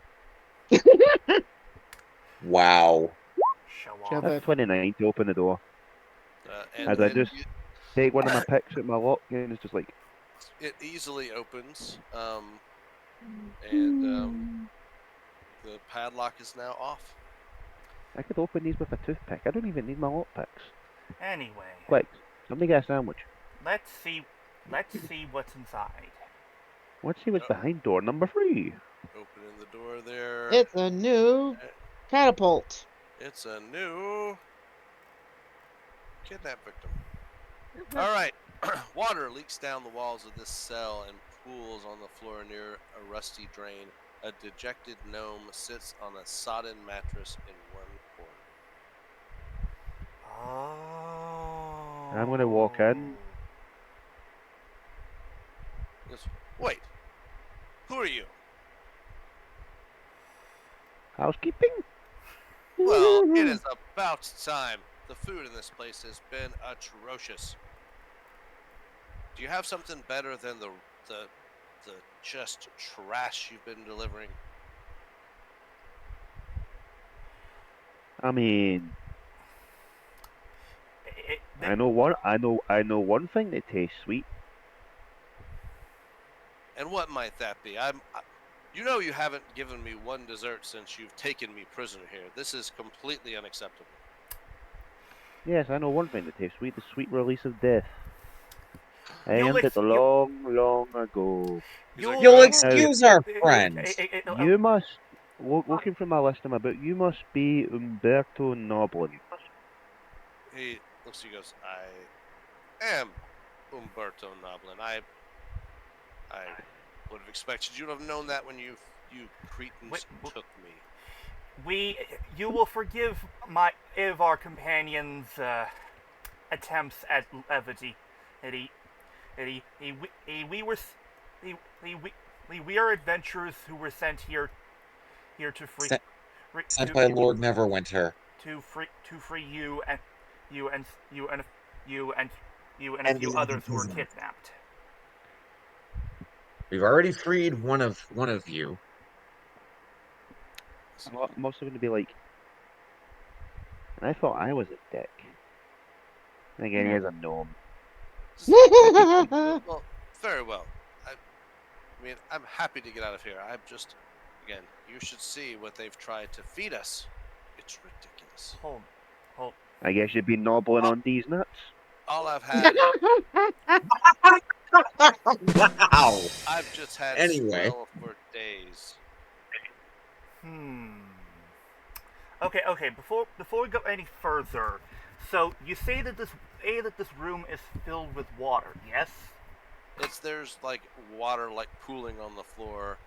Wow. Show Shove off. it. That's 29 to open the door. And As I just take one of my picks at my lock, and it's just like, it easily opens, and the padlock is now off. I could open these with a toothpick. I don't even need my lock picks. Anyway, Quick, somebody get a sandwich. let's see what's inside. Let's see what's behind door number 3. Opening the door there. It's a new catapult. It's a new kidnap victim. All right. Water leaks down the walls of this cell and pools on the floor near a rusty drain. A dejected gnome sits on a sodden mattress in one corner. Oh. I'm gonna walk in. Yes. Wait. Who are you? Housekeeping? Well, it is about time. the food in this place has been atrocious. Do you have something better than the just trash you've been delivering? I mean, They- I know one thing that tastes sweet. And what might that be? You haven't given me one dessert since you've taken me prisoner here. This is completely unacceptable. Yes, I know one thing that tastes sweet. The sweet release of death. I You'll earned it ex- you- long ago. He's like, You'll "Oh, excuse our friend. You must, looking from my list in my book, you must be Umberto Noblin. he looks. He goes, I am Umberto Noblin. I would have expected you to have known that when you cretins took me. You will forgive our companions' attempts at levity. We are adventurers who were sent here to free Sent by Lord Neverwinter. to free you and a And few the others who were imprisoned. kidnapped. We've already freed one of you. I'm also going to be like, I thought I was a dick. Again, he's a gnome. Well, very well. I mean, I'm happy to get out of here. I'm just, again, you should see what they've tried to feed us. It's ridiculous. Hold. I guess you'd be nobbling on these nuts. All I've had, Wow. I've just had Anyway. smell for days. Okay. Before we go any further, so you say that this room is filled with water, yes? There's like water like pooling on the floor.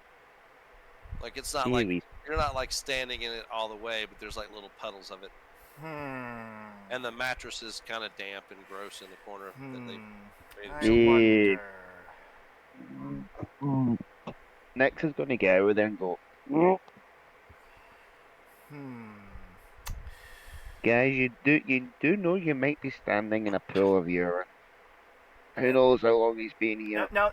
Like it's not Kiwi. like you're not like standing in it all the way, but there's like little puddles of it. And the mattress is kind of damp and gross in the corner. That they I wonder. Next is going to go over there and go, guys, you do know you might be standing in a pool of urine. Who knows how long he's been here? No.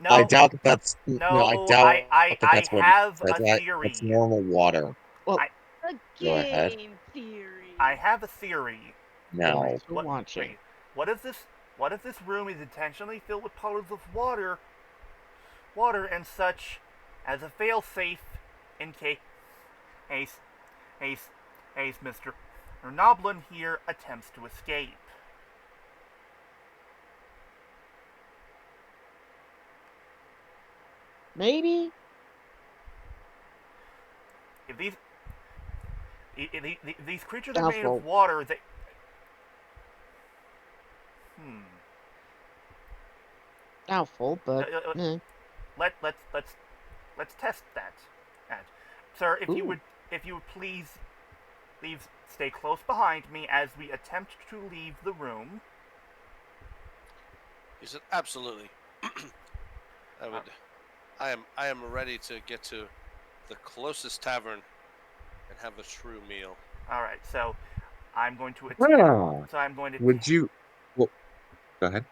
I doubt that's I have a theory. That's normal water. Well, A Go ahead. game theory. I have a theory. No. we're watching. What if this room is intentionally filled with puddles of water and such as a failsafe in case Mr. Noblin here attempts to escape. Maybe. If these creatures are made Doubtful. of water, they Doubtful, but let's test that. Sir, if you Ooh. would please stay close behind me as we attempt to leave the room. He said, "Absolutely. I am ready to get to the closest tavern and have a true meal." All right, so I'm going to Would you? Well, go ahead.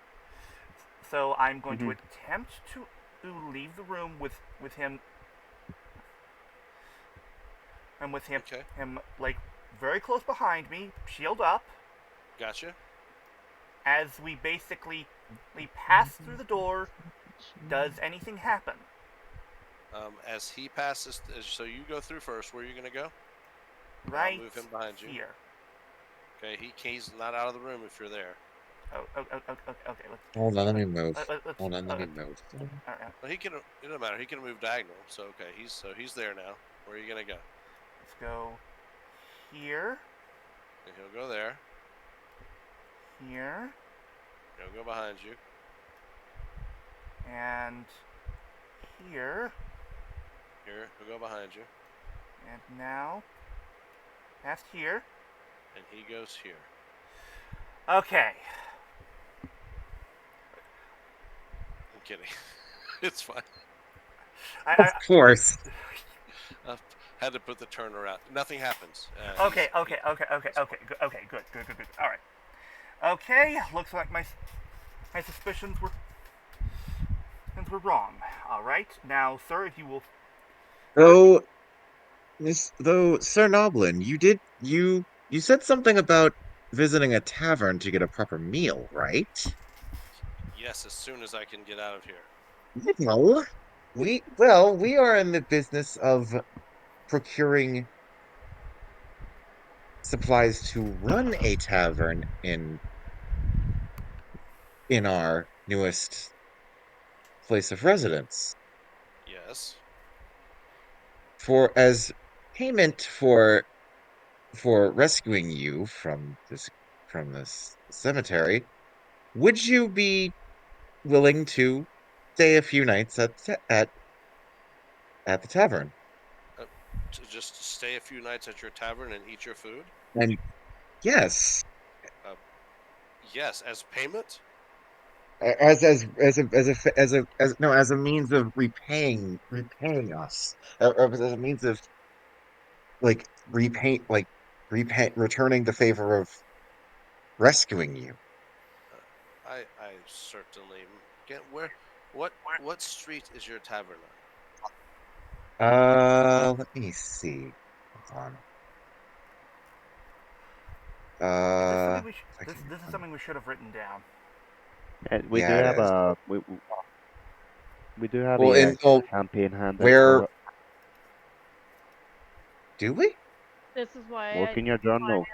So I'm going to attempt to leave the room with him. And with him, Okay. him like very close behind me, shield up. Gotcha. As we pass through the door, does anything happen? As he passes, so you go through first. Where are you going to go? Right I'll move him behind you. here. Okay, he's not out of the room if you're there. Okay. Hold on, let me move. Let's, Hold on, let me move. all right, Well, it doesn't matter. He can move diagonal. So okay, he's there now. Where are you going to go? let's go here, And he'll go there. here, He'll go behind you. and here, Here, he'll go behind you. and now past here. And he goes here. Okay. I'm kidding. It's fine. Of course. Had to put the turner out. Nothing happens. Okay, good. All right. Okay, looks like my suspicions were wrong. All right, now, sir, if you will. Though, Sir Noblin, you said something about visiting a tavern to get a proper meal, right? Yes, as soon as I can get out of here. No. We are in the business of procuring supplies to run a tavern in our newest place of residence. Yes. For as payment for rescuing you from this cemetery, would you be willing to stay a few nights at the tavern? To just stay a few nights at your tavern and eat your food? And yes, Yes, as payment? as a means of repaying us, or as a means of repay returning the favor of rescuing you. I certainly get where. What street is your tavern Let me see. Hold on. Is this something If I can this is find- something we should have written down? We do yeah, it have is. we do have Well, a campaign handout where for it. do we? This is why Look in your journal.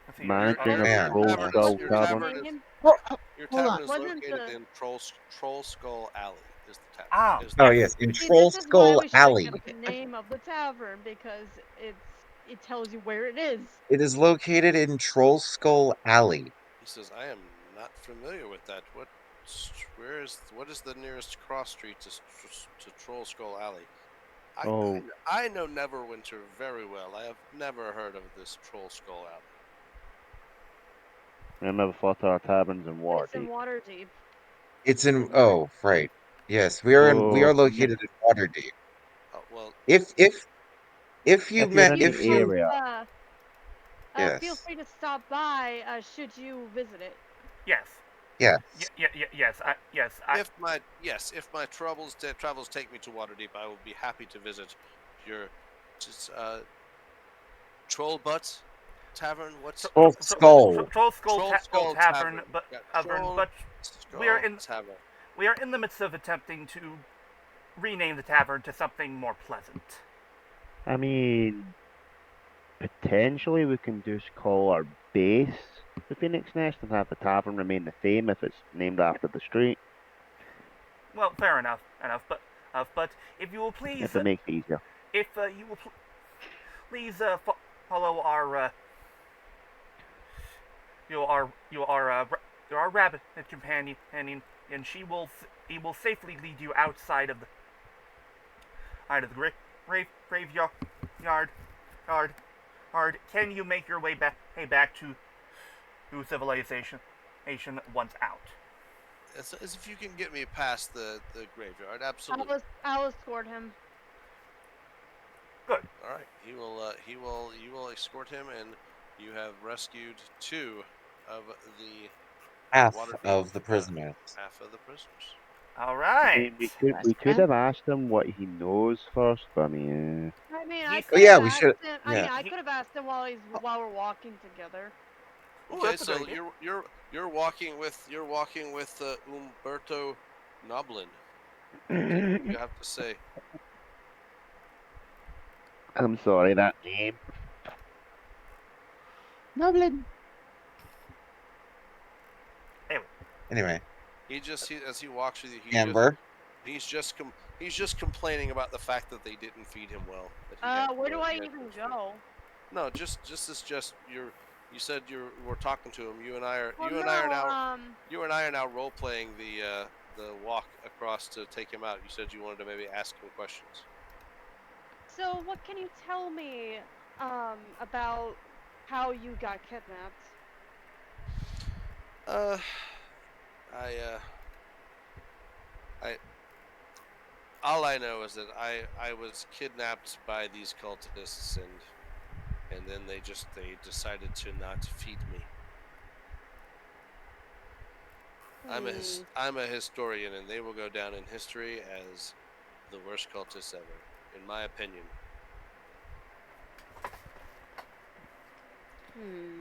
Let's see. Mansion of Yeah. Troll Tavern- Skull your Tavern. tavern is- Oh, Your hold on. tavern is Wasn't located the- in Troll Skull Alley. Is the tavern? Ah, Is Oh the- yes, in See, Troll this is why Skull we should Alley. get the name of the tavern because it tells you where it is. It is located in Troll Skull Alley. He says, "I am not familiar with that. What is the nearest cross street to Troll Skull Alley?" I know Neverwinter very well. I have never heard of this Troll Skull Alley. Remember, Flutter Taverns in It's in Waterdeep. Waterdeep. It's in right. Yes, we are located in Waterdeep. Oh well, If you If you're met in the area, Feel yes. free to stop by should you visit it. yes. Yes. If my travels take me to Waterdeep, I will be happy to visit your Trollbutt Tavern. What's Skull. Troll Skull Tavern, but Troll we are Skull Tavern. we are in the midst of attempting to rename the tavern to something more pleasant. I mean, potentially we can just call our base the Phoenix Nest and have the tavern remain the same if it's named after the street. Well, fair enough, but if you will please, If it makes it easier. if you will please follow our our rabbit companion, and he will safely lead you outside of the graveyard. Can you make your way back to civilization once out? As if you can get me past the graveyard, absolutely. I'll escort him. Good. All right, you will escort him, and you have rescued 2 of the Half Waterdeep, of the prisoners. half of the prisoners. All I right. mean, we could have asked him what he knows first, but I mean, I mean, He- I Oh, could yeah, have we asked should- him. yeah. I could have asked him while we're walking together. Ooh, Okay, that's a good so idea. you're walking with Umberto Noblin. What do you have to say? I'm sorry, that name. Noblin. Anyway, As he walks with you, Amber. he's just complaining about the fact that they didn't feed him well. that he had to Where do go- I he had to even go- go? No, just you said we're talking to him. You and I are now role playing the walk across to take him out. You said you wanted to maybe ask him questions. So, what can you tell me about how you got kidnapped? All I know is that I was kidnapped by these cultists, and then they decided to not feed me. I'm a historian, and they will go down in history as the worst cultists ever, in my opinion.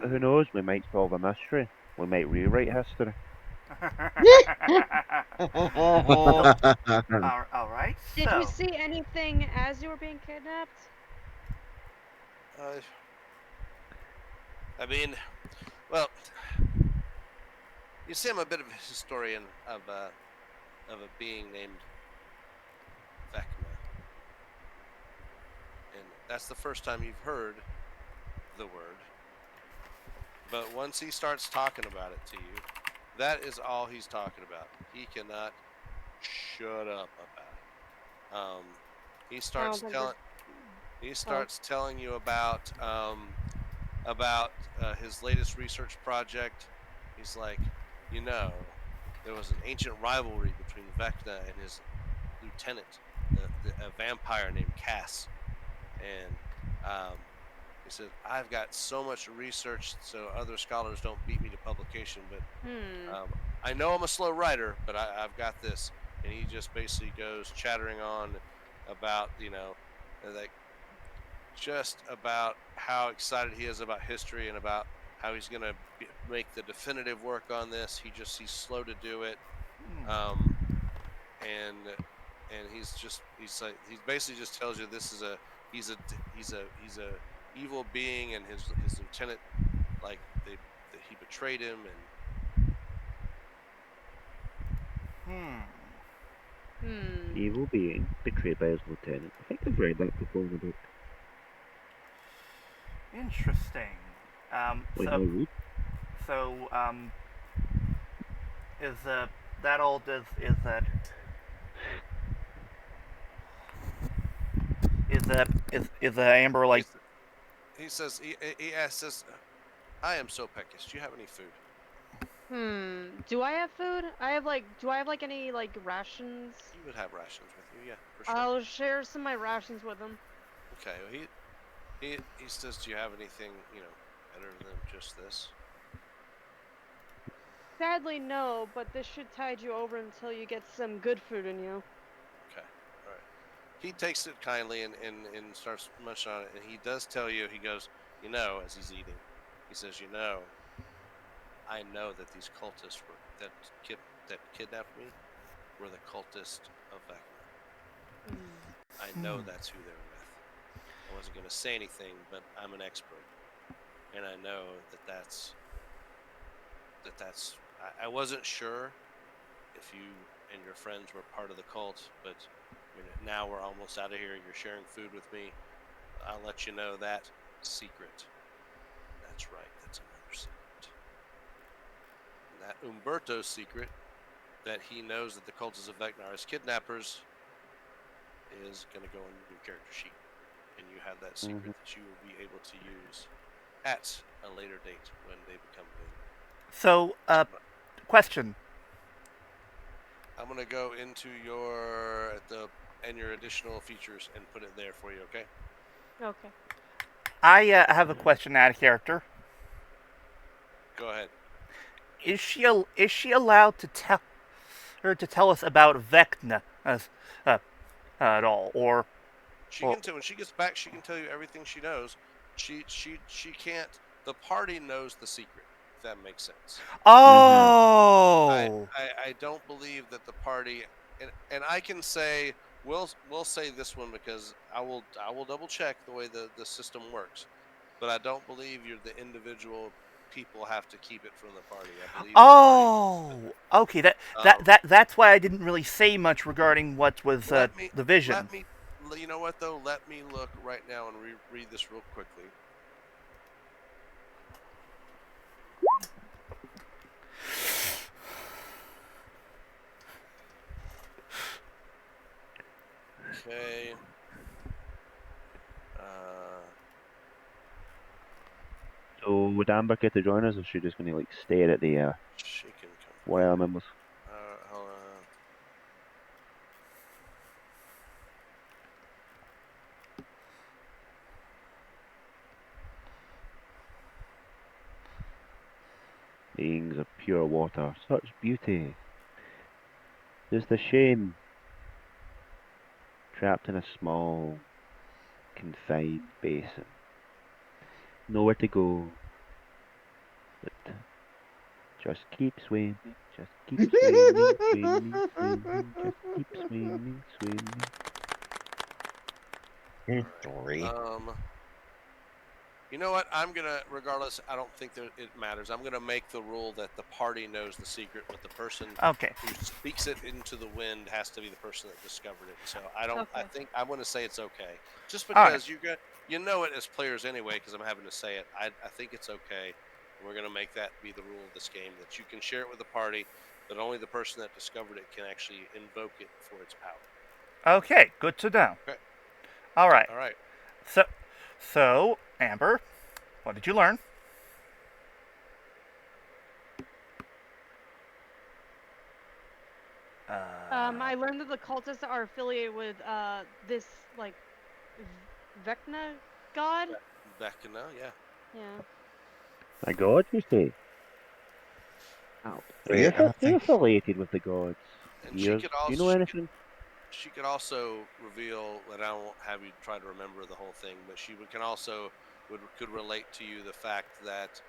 Who knows? We might solve a mystery. We might rewrite history. All right. Did you see anything as you were being kidnapped? I mean, well, you see, I'm a bit of a historian of a being named Vecna, and that's the first time you've heard the word. But once he starts talking about it to you, that is all he's talking about. He cannot shut up about it. He starts telling you about his latest research project. He's like, there was an ancient rivalry between Vecna and his lieutenant, a vampire named Cass, and he said, I've got so much research so other scholars don't beat me to publication, but I know I'm a slow writer, but I've got this. And he just basically goes chattering on about, like, just about how excited he is about history and about how he's going to make the definitive work on this. He's slow to do it. And he basically just tells you this is he's a evil being, and his lieutenant, like, he betrayed him, and Evil being betrayed by his lieutenant. I think I've read that before in the book. Interesting. Is that old? Is Amber like? He says he asks us, I am so peckish. Do you have any food? Do I have food? Do I have like any like rations? You would have rations with you, yeah, for sure. I'll share some of my rations with him. Okay. Well, he says, do you have anything, better than just this? Sadly, no, but this should tide you over until you get some good food in you. Okay. All right. He takes it kindly and starts munching on it, and he does tell you, he goes, as he's eating, he says, I know that these cultists that kidnapped me were the cultists of Vecna. I know that's who they're with. I wasn't going to say anything, but I'm an expert, and I know that's. I wasn't sure if you and your friends were part of the cult, but now we're almost out of here. You're sharing food with me. I'll let you know that secret. That's right. That's another secret. And that Umberto's secret, that he knows that the cultists of Vecna are his kidnappers, is going to go in your character sheet. And you have that secret that you will be able to use at a later date when they become available. So, question. I'm going to go into your additional features and put it there for you, okay? Okay. I have a question out of character. Go ahead. Is she allowed to tell us about Vecna at all, or? She can tell when she gets back. She can tell you everything she knows. She can't. The party knows the secret. If that makes sense. Oh. I don't believe that the party, and I can say we'll say this one because I will double check the way the system works, but I don't believe the individual people have to keep it from the party. I believe. Okay. That's why I didn't really say much regarding what was the vision. You know what though? Let me look right now and read this real quickly. Okay. So would Amber get to join us, or is she just going to stare at the she can come YL members? Hold on. Beings of pure water, such beauty. Just a shame. Trapped in a small, confined basin. Nowhere to go. But just keep swimming. Just keep swimming, swimming, swimming. Just keep swimming, swimming. Dory. You know what? I'm gonna, regardless, I don't think that it matters. I'm gonna make the rule that the party knows the secret, but the person Okay. who speaks it into the wind has to be the person that discovered it. So I don't. I Okay. think I want to say it's okay, just All right. because you know it as players anyway. Because I'm having to say it. I think it's okay. And we're gonna make that be the rule of this game, that you can share it with the party, but only the person that discovered it can actually invoke it for its power. Okay, good to know. Okay. All right. All right. So, Amber, what did you learn? I learned that the cultists are affiliated with this like Vecna god. Vecna, yeah. Yeah. A god, you say? Oh. Wait, I don't You're think. affiliated with the gods. And Do you know anything? She could also reveal, and I won't have you try to remember the whole thing, but can also could relate to you the fact that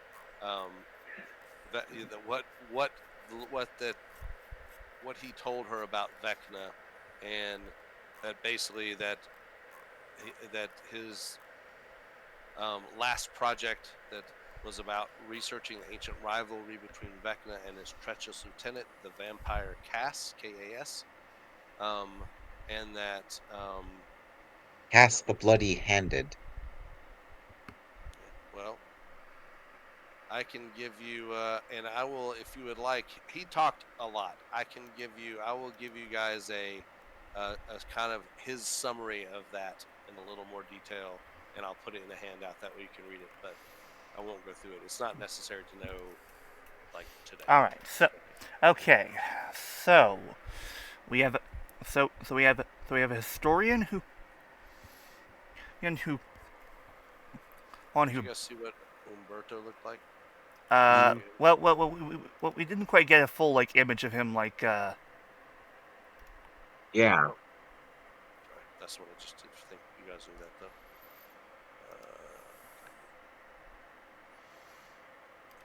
what he told her about Vecna, and that basically that his last project that was about researching the ancient rivalry between Vecna and his treacherous lieutenant, the vampire Cass, K-A-S, and that Cast the bloody-handed. well, I can give you, and I will, if you would like. He talked a lot. I will give you guys a kind of his summary of that in a little more detail, and I'll put it in a handout. That way you can read it, but I won't go through it. It's not necessary to know, like, today. All right. Okay. So, we have a historian who Did you guys see what Umberto looked like? well, we didn't quite get a full image of him Yeah. Right. That's what I just did think you guys knew that, though.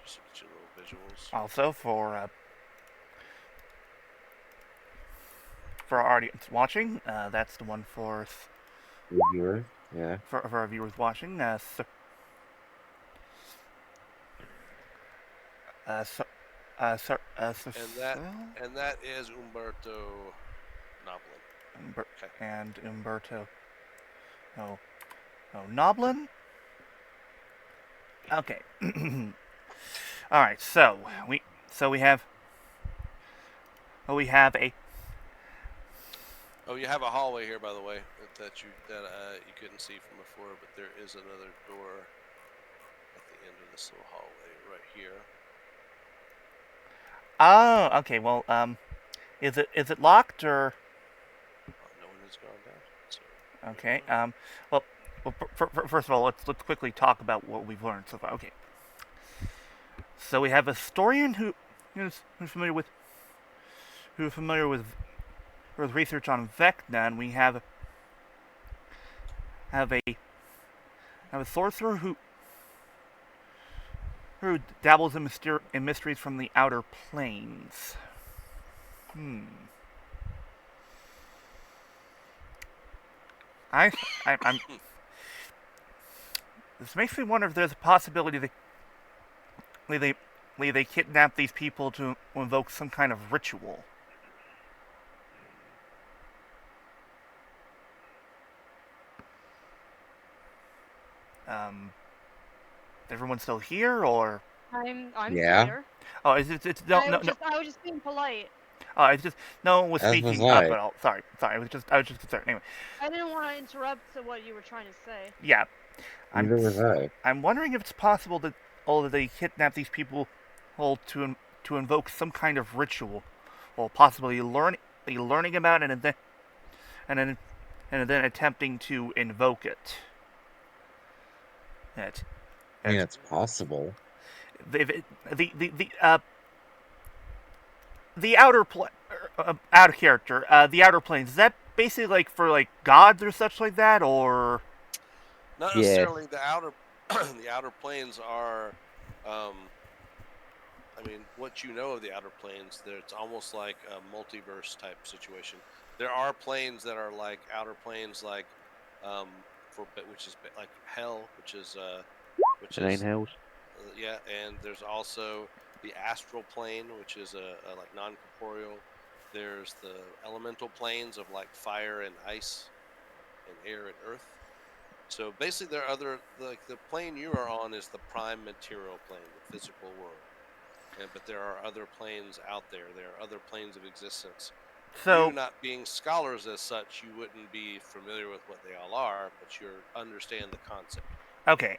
Just look at your little visuals. also for our audience watching. That's the one for Viewer. Yeah. for our viewers watching. And that is Umberto Noblin. Okay. And Umberto. Oh, Noblin. Okay. All right. So we have a. Oh, you have a hallway here, by the way, that you couldn't see from before, but there is another door at the end of this little hallway right here. Oh, okay. Well, is it locked or? No one has gone down. So Okay. Well, first of all, let's quickly talk about what we've learned so far. Okay. So we have a historian who's familiar with research on Vecna, and we have a sorcerer who dabbles in mysteries from the outer planes. I'm. This makes me wonder if there's a possibility they kidnap these people to invoke some kind of ritual. Everyone still here, or? I'm Yeah. here. Oh, it's no. I was just being polite. Oh, it's just no one was As speaking was up I. at all. Sorry. I was just concerned. Anyway, I didn't want to interrupt what you were trying to say. yeah. Neither was I. I'm wondering if it's possible that they kidnap these people, to invoke some kind of ritual, or possibly learning about it and then attempting to invoke it. I mean, it's possible. the out of character, the outer planes. Is that basically like for like gods or such like that, or? Not Yes. necessarily the outer the outer planes are I mean, what you know of the outer planes, it's almost like a multiverse type situation. There are planes that are like outer planes, like which is like hell, which is The Nine Hells. yeah, and there's also the astral plane, which is a like non-corporeal. There's the elemental planes of like fire and ice and air and earth. So basically, there are other, like the plane you are on is the prime material plane, the physical world. But there are other planes out there. There are other planes of existence. So You not being scholars as such, you wouldn't be familiar with what they all are, but you understand the concept. okay,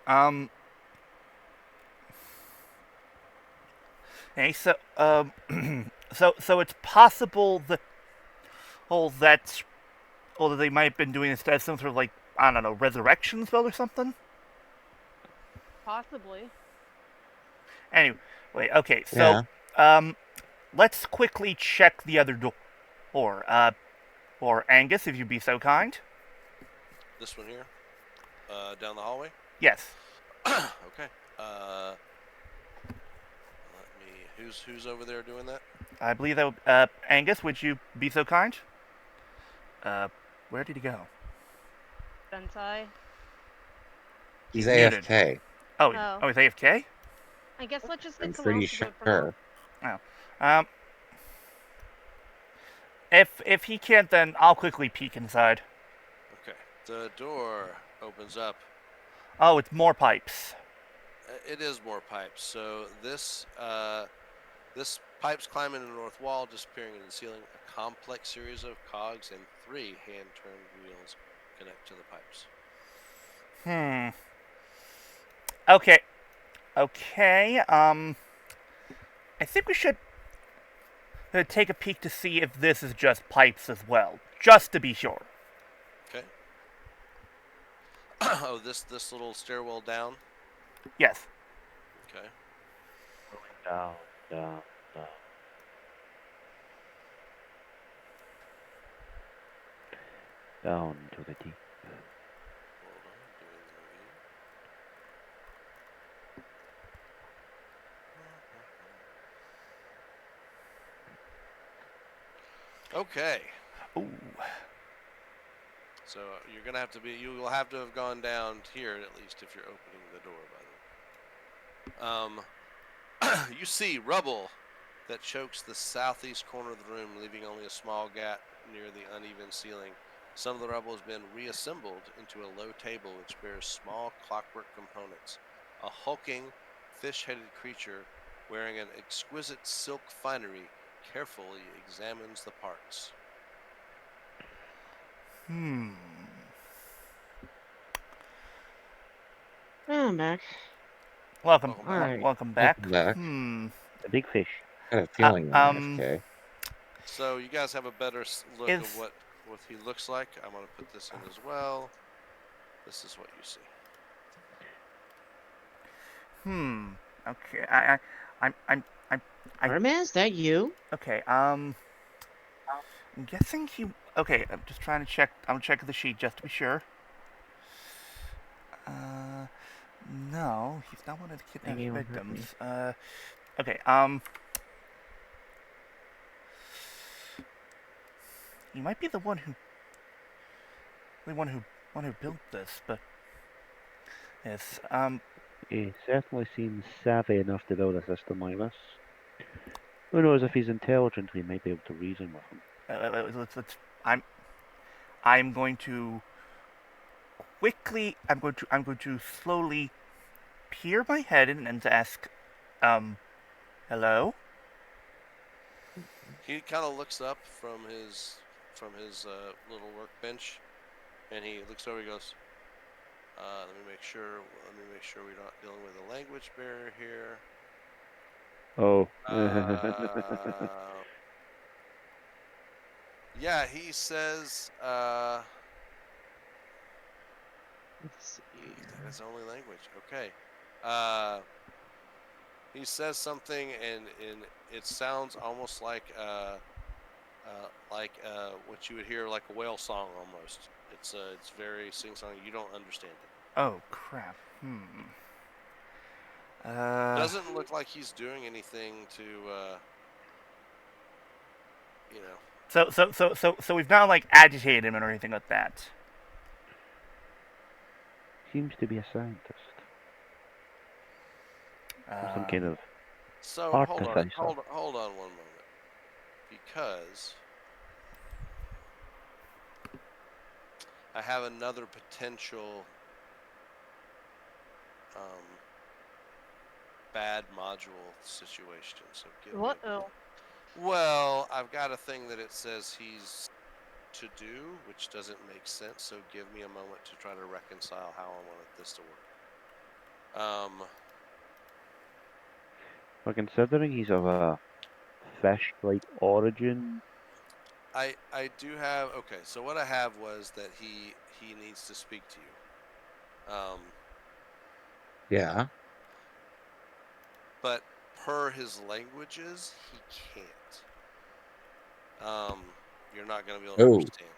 okay, so so it's possible that that they might have been doing this as some sort of like, I don't know, resurrection spell or something. Possibly. Anyway, okay, so let's quickly check the other door. Or Angus, if you'd be so kind. This one here, down the hallway. Yes. Okay. Let me. Who's over there doing that? I believe that. Angus, would you be so kind? Where did he go? Sentai. He's muted. AFK. Oh, Oh. he's AFK. I guess let's just I'm get pretty Cologne to do it for now. sure. If he can't, then I'll quickly peek inside. Okay. The door opens up. Oh, it's more pipes. It is more pipes. So this pipes climbing the north wall, disappearing in the ceiling. A complex series of cogs and 3 hand-turned wheels connect to the pipes. Okay. Okay. I think we should take a peek to see if this is just pipes as well, just to be sure. Okay. Oh, this little stairwell down. Yes. Okay. Down, down, down. Down to the deep. Hold on, doing the review. Okay. Ooh. So you're gonna have to be. You will have to have gone down here at least if you're opening the door. By the way, you see rubble that chokes the southeast corner of the room, leaving only a small gap near the uneven ceiling. Some of the rubble has been reassembled into a low table which bears small clockwork components. A hulking, fish-headed creature wearing an exquisite silk finery carefully examines the parts. I'm back. Welcome. Welcome back. Welcome back. Welcome back. A big fish. I had a feeling you were AFK. So you guys have a better look of what he looks like. I'm going to put this in as well. This is what you see. Okay. Arman, is that you? Okay. I'm guessing he. Okay. I'm just trying to check. I'm checking the sheet just to be sure. No, he's not one of the kidnapped victims. Okay. He might be the one who built this, but yes. He certainly seems savvy enough to build a system like this. Who knows, if he's intelligent, he might be able to reason with him. I'm going to quickly. I'm going to slowly peer my head in and ask, hello. He kind of looks up from his little workbench, and he looks over. He goes, "Let me make sure we're not dealing with a language barrier here." Oh. Yeah, he says, Let's see. that's the only language. Okay. He says something, and it sounds almost like what you would hear like a whale song almost. It's very sing-song. You don't understand it. Oh crap. Doesn't look like he's doing anything to, you know. So we've not like agitated him or anything like that. Seems to be a scientist. Or some kind of So artificer. hold on one moment, because I have another potential bad module situation. So What? Oh. Well, I've got a thing that it says he's to do, which doesn't make sense. So give me a moment to try to reconcile how I wanted this to work. Well, considering he's of a fish-like origin. I do have, okay, so what I have was that he needs to speak to you. Yeah. But per his languages, he can't. You're not going to be able to understand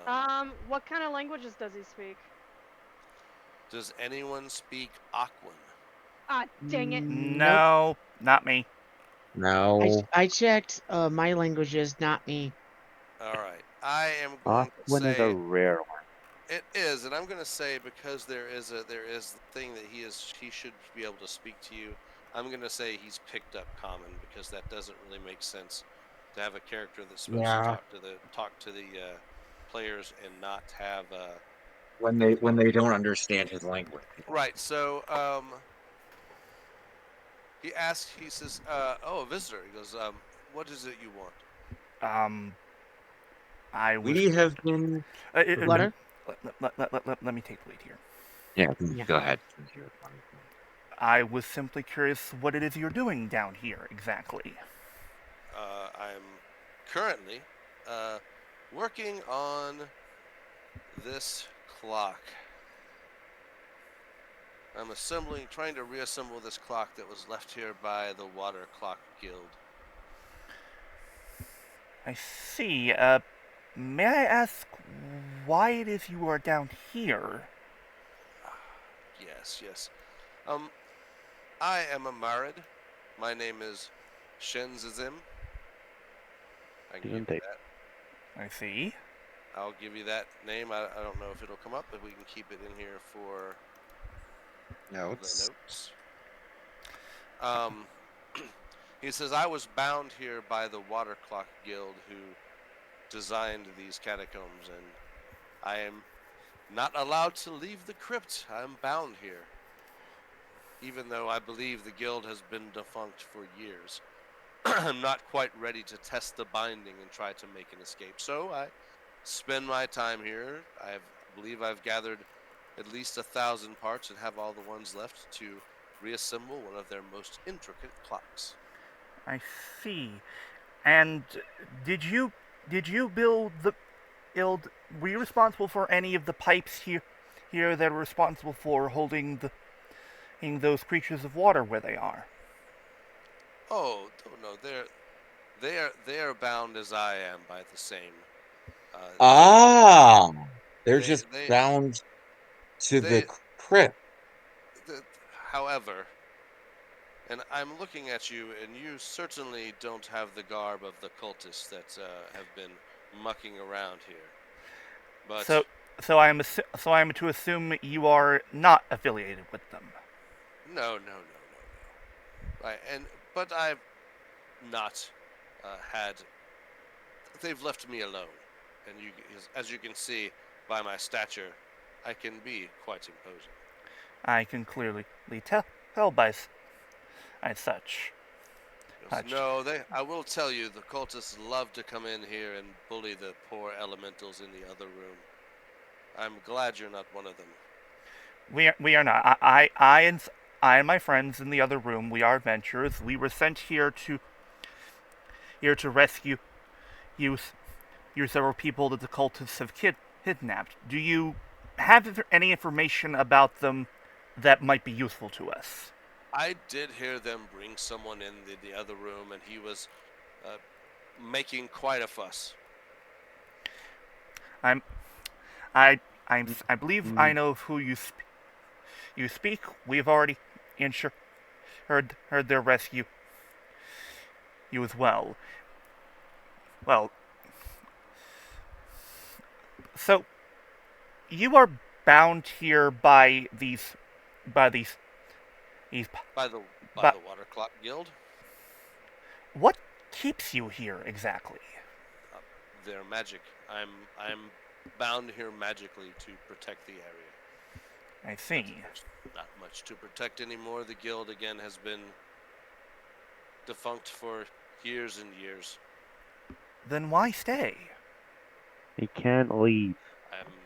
him. What kind of languages does he speak? Does anyone speak Aquan? Ah, dang it. No, not me. No. I checked. My language is not me. All right. I am going to Aquan is a say rare one. it is, and I'm going to say because there is the thing that he should be able to speak to you. I'm going to say he's picked up Common, because that doesn't really make sense to have a character that's supposed to talk to the players and not have when they don't understand his language. right. So he asks. He says, "Oh, a visitor." He goes, "What is it you want?" We have been. Flutter? Let me take the lead here. Yeah, go ahead. I was simply curious what it is you're doing down here exactly. I'm currently working on this clock. I'm trying to reassemble this clock that was left here by the Water Clock Guild. I see. May I ask why it is you are down here? Yes. I am a Marid. My name is Shenzizim. I can give you that. I see. I'll give you that name. I don't know if it'll come up, but we can keep it in here for notes. The notes. He says, I was bound here by the Water Clock Guild, who designed these catacombs, and I am not allowed to leave the crypt. I'm bound here, even though I believe the guild has been defunct for years. I'm not quite ready to test the binding and try to make an escape, so I spend my time here. I believe I've gathered at least 1,000 parts and have all the ones left to reassemble one of their most intricate clocks. I see. And did you build the guild? Were you responsible for any of the pipes here that are responsible for holding those creatures of water where they are? Oh no, they are bound as I am by the same. They're just bound to the crypt. However, and I'm looking at you, and you certainly don't have the garb of the cultists that have been mucking around here. But so I am to assume you are not affiliated with them. No. Right, but I've not had. They've left me alone, and as you can see by my stature, I can be quite imposing. I can clearly tell by such. No, I will tell you, the cultists love to come in here and bully the poor elementals in the other room. I'm glad you're not one of them. We are not. I and my friends in the other room, we are adventurers. We were sent here to rescue you several people that the cultists have kidnapped. Do you have any information about them that might be useful to us? I did hear them bring someone in the other room, and he was making quite a fuss. I believe I know of who you speak. We've already heard their rescue. You as well. Well, so you are bound here by these By the Water Clock Guild. What keeps you here exactly? Their magic. I'm bound here magically to protect the area. I see. There's not much to protect anymore. The guild again has been defunct for years and years. Then why stay? He can't leave.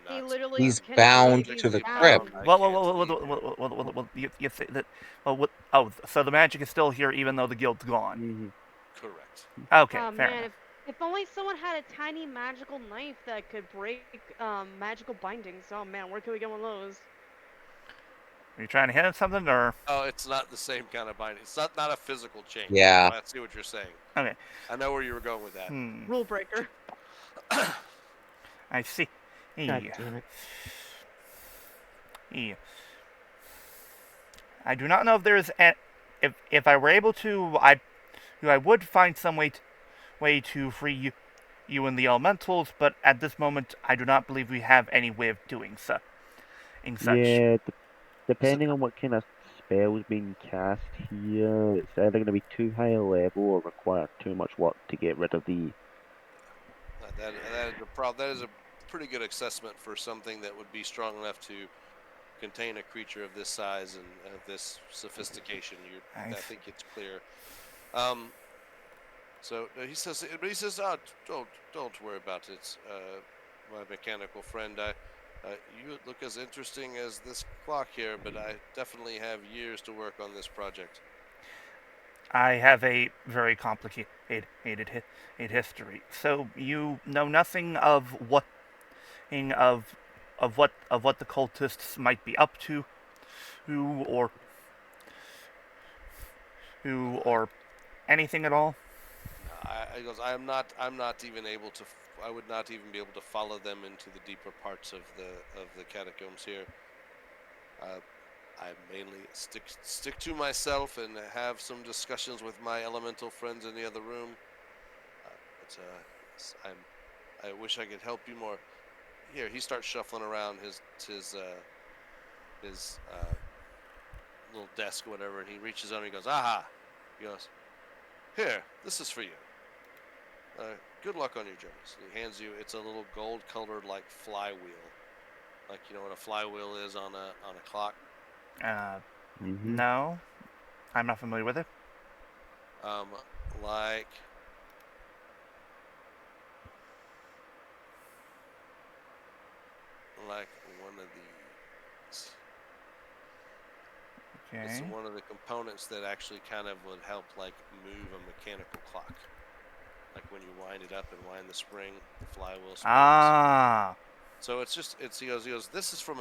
He literally He's cannot bound leave. to the He's crypt. bound. Well, you say that. Oh, so the magic is still here even though the guild's gone. Mhm. Correct. Okay, Oh fair man, enough. if only someone had a tiny magical knife that could break magical bindings. Oh man, where can we get one of those? Are you trying to hit at something, or? Oh, it's not the same kind of binding. It's not a physical change. Yeah. I see what you're saying. Okay. I know where you were going with that. Rule breaker. I see. God damn it. I do not know if there's if I were able to, I would find some way to free you and the elementals, but at this moment I do not believe we have any way of doing so. In such. Yeah, depending on what kind of spell's being cast here, it's either going to be too high a level or require too much work to get rid of the... That is a problem. That is a pretty good assessment for something that would be strong enough to contain a creature of this size and of this sophistication. I think it's clear. So he says, "Oh, don't worry about it, my mechanical friend. You look as interesting as this clock here, but I definitely have years to work on this project." I have a very complicated history. So you know nothing of what what the cultists might be up to, or anything at all. He goes, I'm not even able to. I would not even be able to follow them into the deeper parts of the catacombs here. I mainly stick to myself and have some discussions with my elemental friends in the other room. I wish I could help you more. Here, he starts shuffling around his little desk or whatever, and he reaches under and he goes, aha! He goes, here, this is for you. Good luck on your journeys. He hands you, it's a little gold-colored, like, flywheel. Like, you know what a flywheel is on a clock? No. I'm not familiar with it. Like... like one of these. Okay. It's one of the components that actually kind of would help, like, move a mechanical clock. Like when you wind it up and wind the spring, the flywheel spins. Ah. So he goes. This was from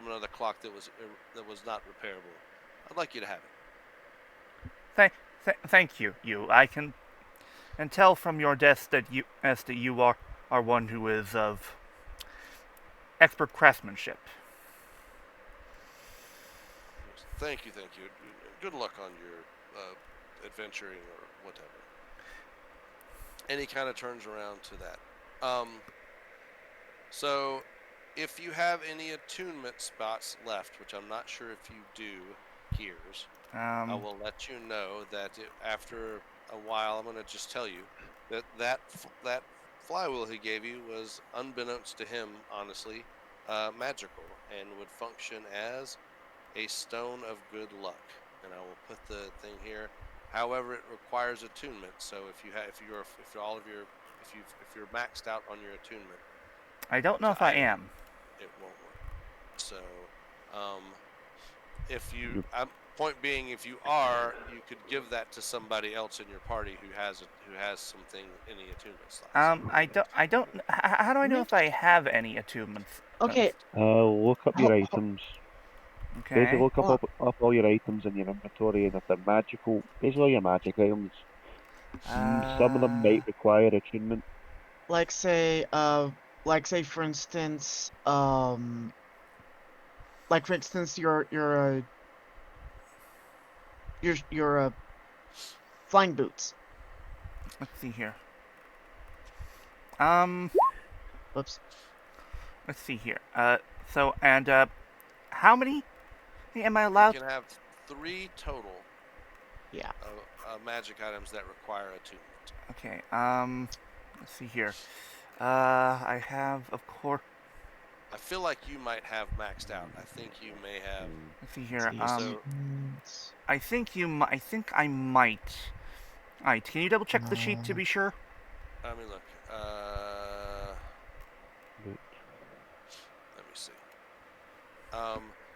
another clock that was not repairable. I'd like you to have it. Thank you. I can tell from your desk that you are one who is of expert craftsmanship. Thank you. Good luck on your adventuring or whatever. And he kind of turns around to that. So, if you have any attunement spots left, which I'm not sure if you do, Gears, I will let you know that after a while, I'm going to just tell you that flywheel he gave you was, unbeknownst to him, honestly, magical and would function as a stone of good luck. And I will put the thing here. However, it requires attunement. So if you're maxed out on your attunement, I don't know if I am. It won't work. So, point being, if you are, you could give that to somebody else in your party who has something, any attunement slots. I don't. How do I know if I have any attunements? Okay. Look up your items. Basically, Okay. look Well- up all your items in your inventory, and if they're magical, basically all your magic items, some of them might require attunement. Like say, for instance, your flying boots. Let's see here. Whoops. Let's see here. So, and, how many am I allowed? You can have 3 total Yeah. of magic items that require attunement. Okay, let's see here. I have, of course, I feel like you might have maxed out. I think you may have. let's see here. So- I think I might. Alright, can you double check the sheet to be sure? Let me look. Let me see.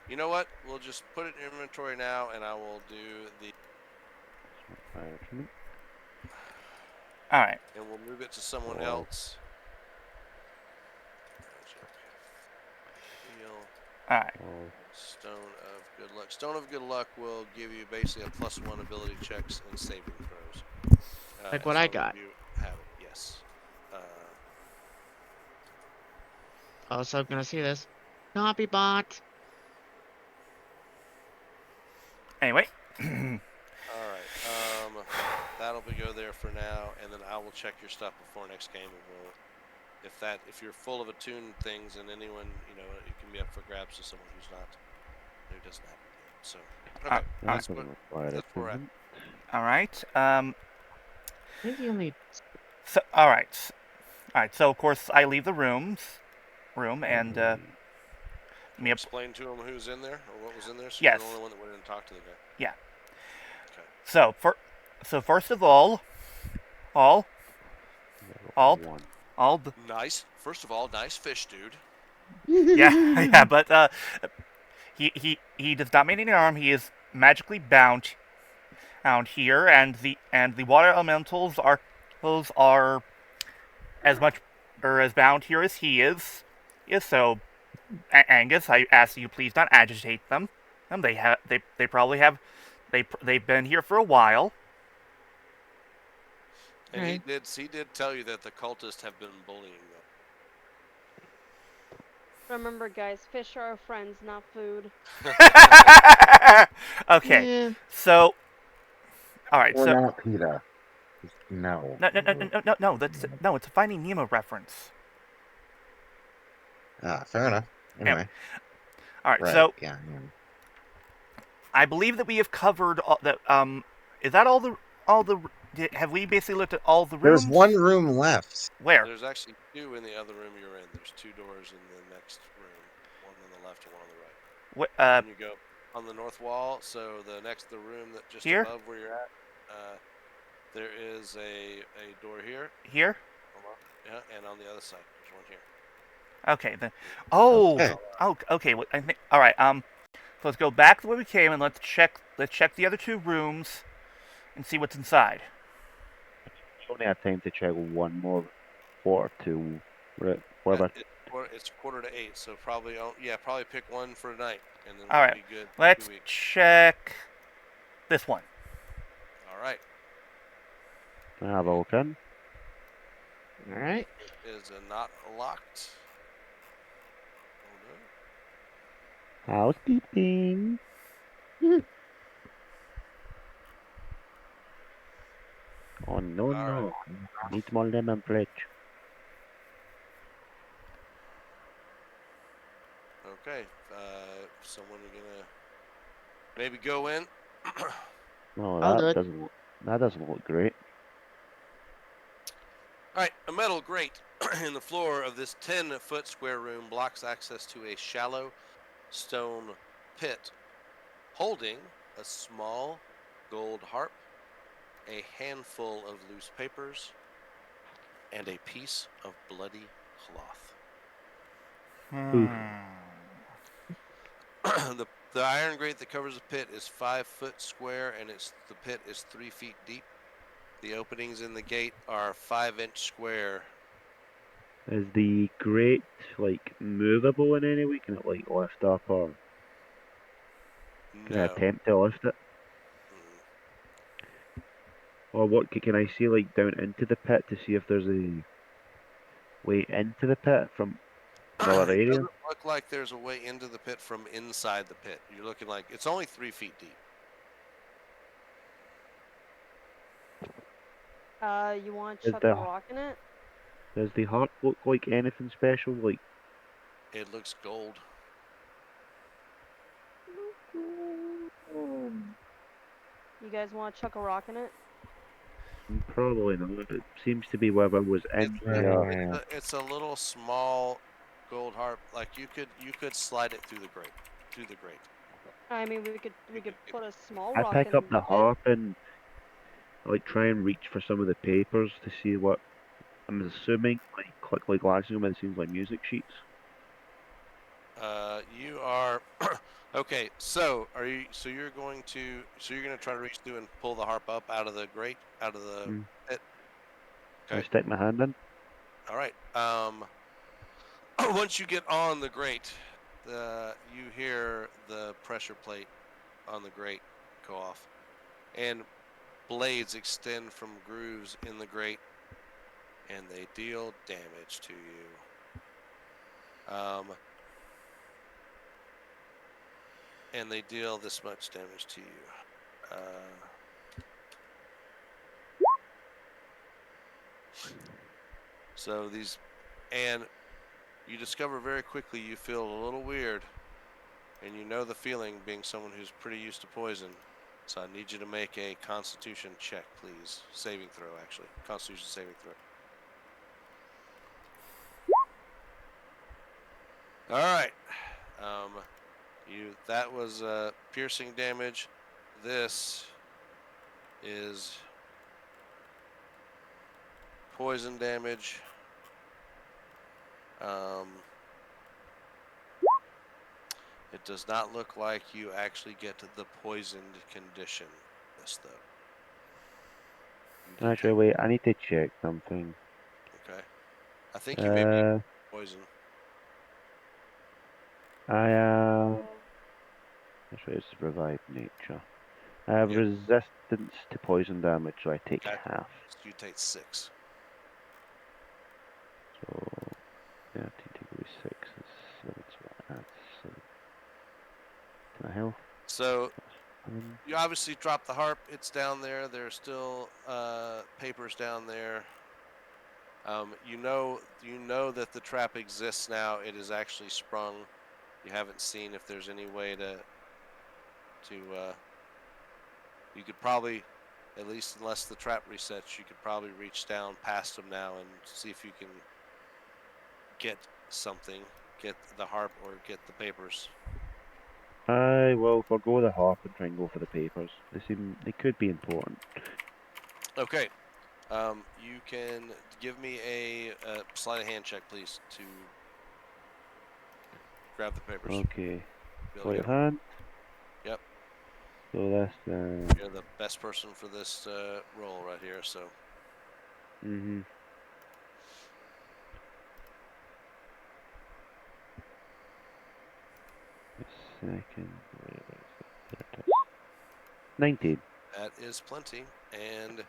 You know what? We'll just put it in inventory now, and I will do the. Attunement. Alright. And we'll move it to someone Oh. else. Heal. Alright. Oh, Stone of Good Luck. Stone of Good Luck will give you basically a +1 ability checks and saving throws. Like what as I long as got. You have it, yes. Also gonna see this. Copy bot. Anyway. All right. That'll go there for now, and then I will check your stuff before next game, and we'll. If you're full of attuned things, and anyone, it can be up for grabs to someone who doesn't have it yet. So, okay, that that's doesn't require that's where we're at. attunement. Alright. Maybe only. So, alright. Alright, so of course I leave the room, and, Can me you up. explain to him who's in there or what was in there. So Yes. You're the only one that went in and talked to the guy. Yeah. Okay. So, first of all, the Nice. First of all, nice fish, dude. yeah, but he does not make any harm. He is magically bound out here, and the water elementals are as much or as bound here as he is. So, Angus, I ask you please not agitate them. They probably have they've been here for a while. And Right. he did tell you that the cultists have been bullying them. Remember, guys, fish are our friends, not food. Okay, Yeah. so all right, Or so not, Peter. No. no, it's a Finding Nemo reference. Ah, fair enough. Anyway. All right, Right. so Yeah. I believe that we have covered all that. Is that all the? Have we basically looked at all the rooms? There's one room left. Where? There's actually 2 in the other room you're in. There's 2 doors in the next room. One on the left and one on the right. What? And you go on the north wall, so the room that just Here? above where you're at, there is a door here. Here? Yeah, and on the other side, there's one here. Okay, then. Oh, Okay. okay. I think. All right. So let's go back the way we came and let's check the other 2 rooms and see what's inside. You only had time to check one more, 4 to whatever. It's 7:45, so probably pick one for tonight, and then All we'll right. be good. Let's 2 weeks. check this one. All right. Can I have a look in? All right. Is not locked. Hold on. Housekeeping. Oh no, no. Need more lemon pledge. Okay. Someone gonna maybe go in. No, I'll do that it. doesn't look great. All right, a metal grate in the floor of this 10-foot square room blocks access to a shallow stone pit holding a small gold harp, a handful of loose papers, and a piece of bloody cloth. The iron grate that covers the pit is 5 foot square, and the pit is 3 feet deep. The openings in the gate are 5-inch square. Is the grate like movable in any way? Can it like lift up or? Can I No. attempt to lift it? Mm. Or what can I see like down into the pit to see if there's a way into the pit from another It area? doesn't look like there's a way into the pit from inside the pit. You're looking like it's only 3 feet deep. You want to Is chuck the- a rock in it? Does the heart look like anything special? Like It looks gold. You guys want to chuck a rock in it? probably not. It seems to be whether it was in here. It's a little small gold harp. Like you could slide it through the grate. I mean, we could put a small I rock pick in up the pit. harp and like try and reach for some of the papers to see what I'm assuming, like quickly glancing them, it seems like music sheets. You are okay. So you're going to try to reach through and pull the harp up out of the grate, out of the pit. I Okay. stick my hand in. All right. Once you get on the grate, you hear the pressure plate on the grate go off, and blades extend from grooves in the grate, and they deal damage to you. And they deal this much damage to you. So these, and you discover very quickly you feel a little weird, and you know the feeling being someone who's pretty used to poison. So I need you to make a Constitution check, please. Saving throw, actually. Constitution saving throw. All right. That was piercing damage. This is poison damage. It does not look like you actually get to the poisoned condition. This though. Actually, wait, I need to check something. Okay. I think you may be poison. Actually, it's revive nature. I have resistance to poison damage, so I take half. So you take 6. So 13 take away 6 is 7, so that's 7. To my health. So you obviously drop the harp. It's down there. There's still papers down there. You know that the trap exists now. It is actually sprung. You haven't seen if there's any way to you could probably, at least unless the trap resets, you could probably reach down past them now and see if you can get something, get the harp or get the papers. I will forgo the harp and try and go for the papers. They could be important. Okay. You can give me a sleight of hand check, please, to grab the papers. Okay. Sleight of hand. Yep. So that's You're the best person for this roll right here, so. Mm-hmm. Second. 19. That is plenty, and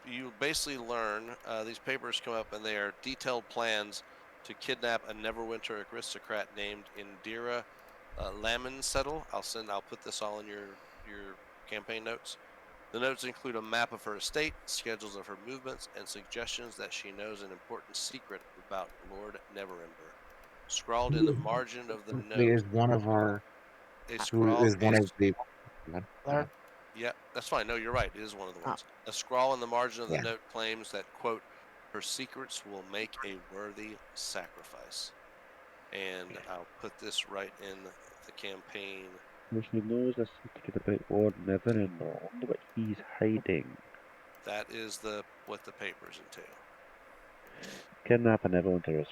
you basically learn, these papers come up and they are detailed plans to kidnap a Neverwinter aristocrat named Indira Lamonsettle. I'll put this all in your campaign notes. The notes include a map of her estate, schedules of her movements, and suggestions that she knows an important secret about Lord Neverember. Scrawled in the margin of the note Is one of our. Yeah, that's fine. No, you're right. It is one of the ones. A scrawl in the margin of the note claims that, quote, her secrets will make a worthy sacrifice. And I'll put this right in the campaign. She knows a secret about Lord Neverember. I wonder what he's hiding. That is what the papers entail. Kidnap a Neverwinter.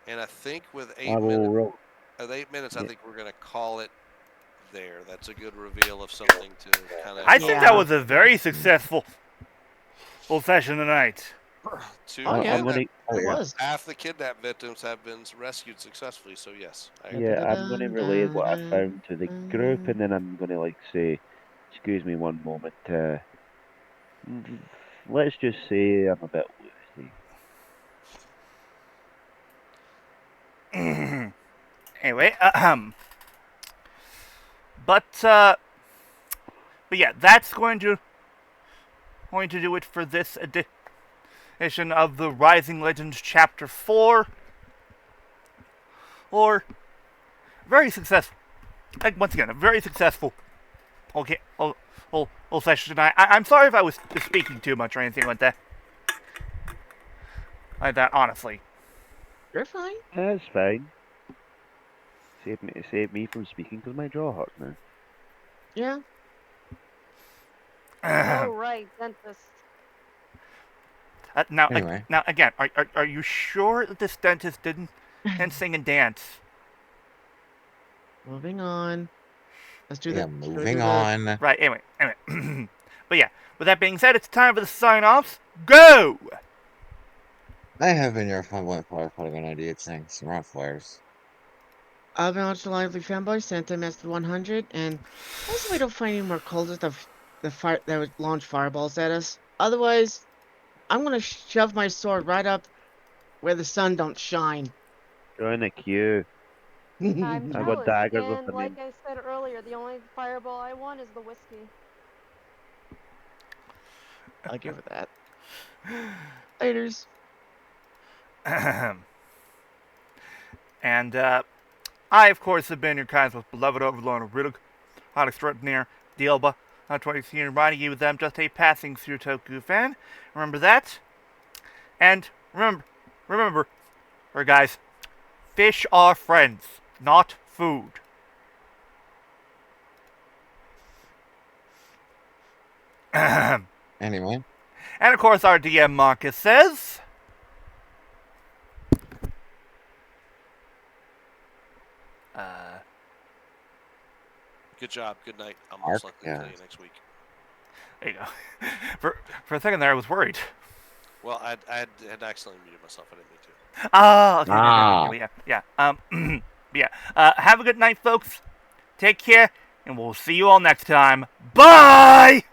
And I think with 8 minutes, I Yeah. think we're going to call it there. That's a good reveal of something to kind of. I think that was a very successful session tonight. Two, Oh, yeah. I'm gonna, It was. half the kidnap victims have been rescued successfully. So yes, I agree. yeah, I'm gonna relay what I found to the group, and then I'm gonna say, excuse me one moment. Let's just say I'm a bit loosey. Anyway, but yeah, that's going to do it for this edition of the Rising Legends Chapter 4. Or very successful. Once again, a very successful whole session tonight. I'm sorry if I was speaking too much or anything like that. Honestly. You're fine. That's fine. Save me from speaking because my jaw hurts now. Yeah. Oh right, dentist. Anyway. Now again, are you sure that this dentist didn't sing and dance? Moving on. Let's do Yeah, the. moving on. Right. Anyway. But yeah, with that being said, it's time for the sign-offs. Go! I have been your fun fire putting an idea things around flares. I've been watching Lively Fanboy, Santa Master 100, and also we don't find any more cultists of the fire that would launch fireballs at us. Otherwise, I'm gonna shove my sword right up where the sun don't shine. Join the queue. I'm I got Chalice, daggers with and the like name. I said earlier, the only fireball I want is the whiskey. I'll give it that. Laters. And I, of course, have been your kind's most beloved overlord of Riddle, hot extraordinaire, DLBot, 20 reminding you that I'm just a passing Sutoku fan. Remember that? And remember, guys, fish are friends, not food. Anyway. And of course, our DM Markus says, Good job. Good night. I'm most likely to yeah. kill you next week. there you go. For a second there, I was worried. Well, I had accidentally muted myself. I didn't mean to. Oh, okay. Ah. Yeah. Yeah. Have a good night, folks. Take care, and we'll see you all next time. Bye!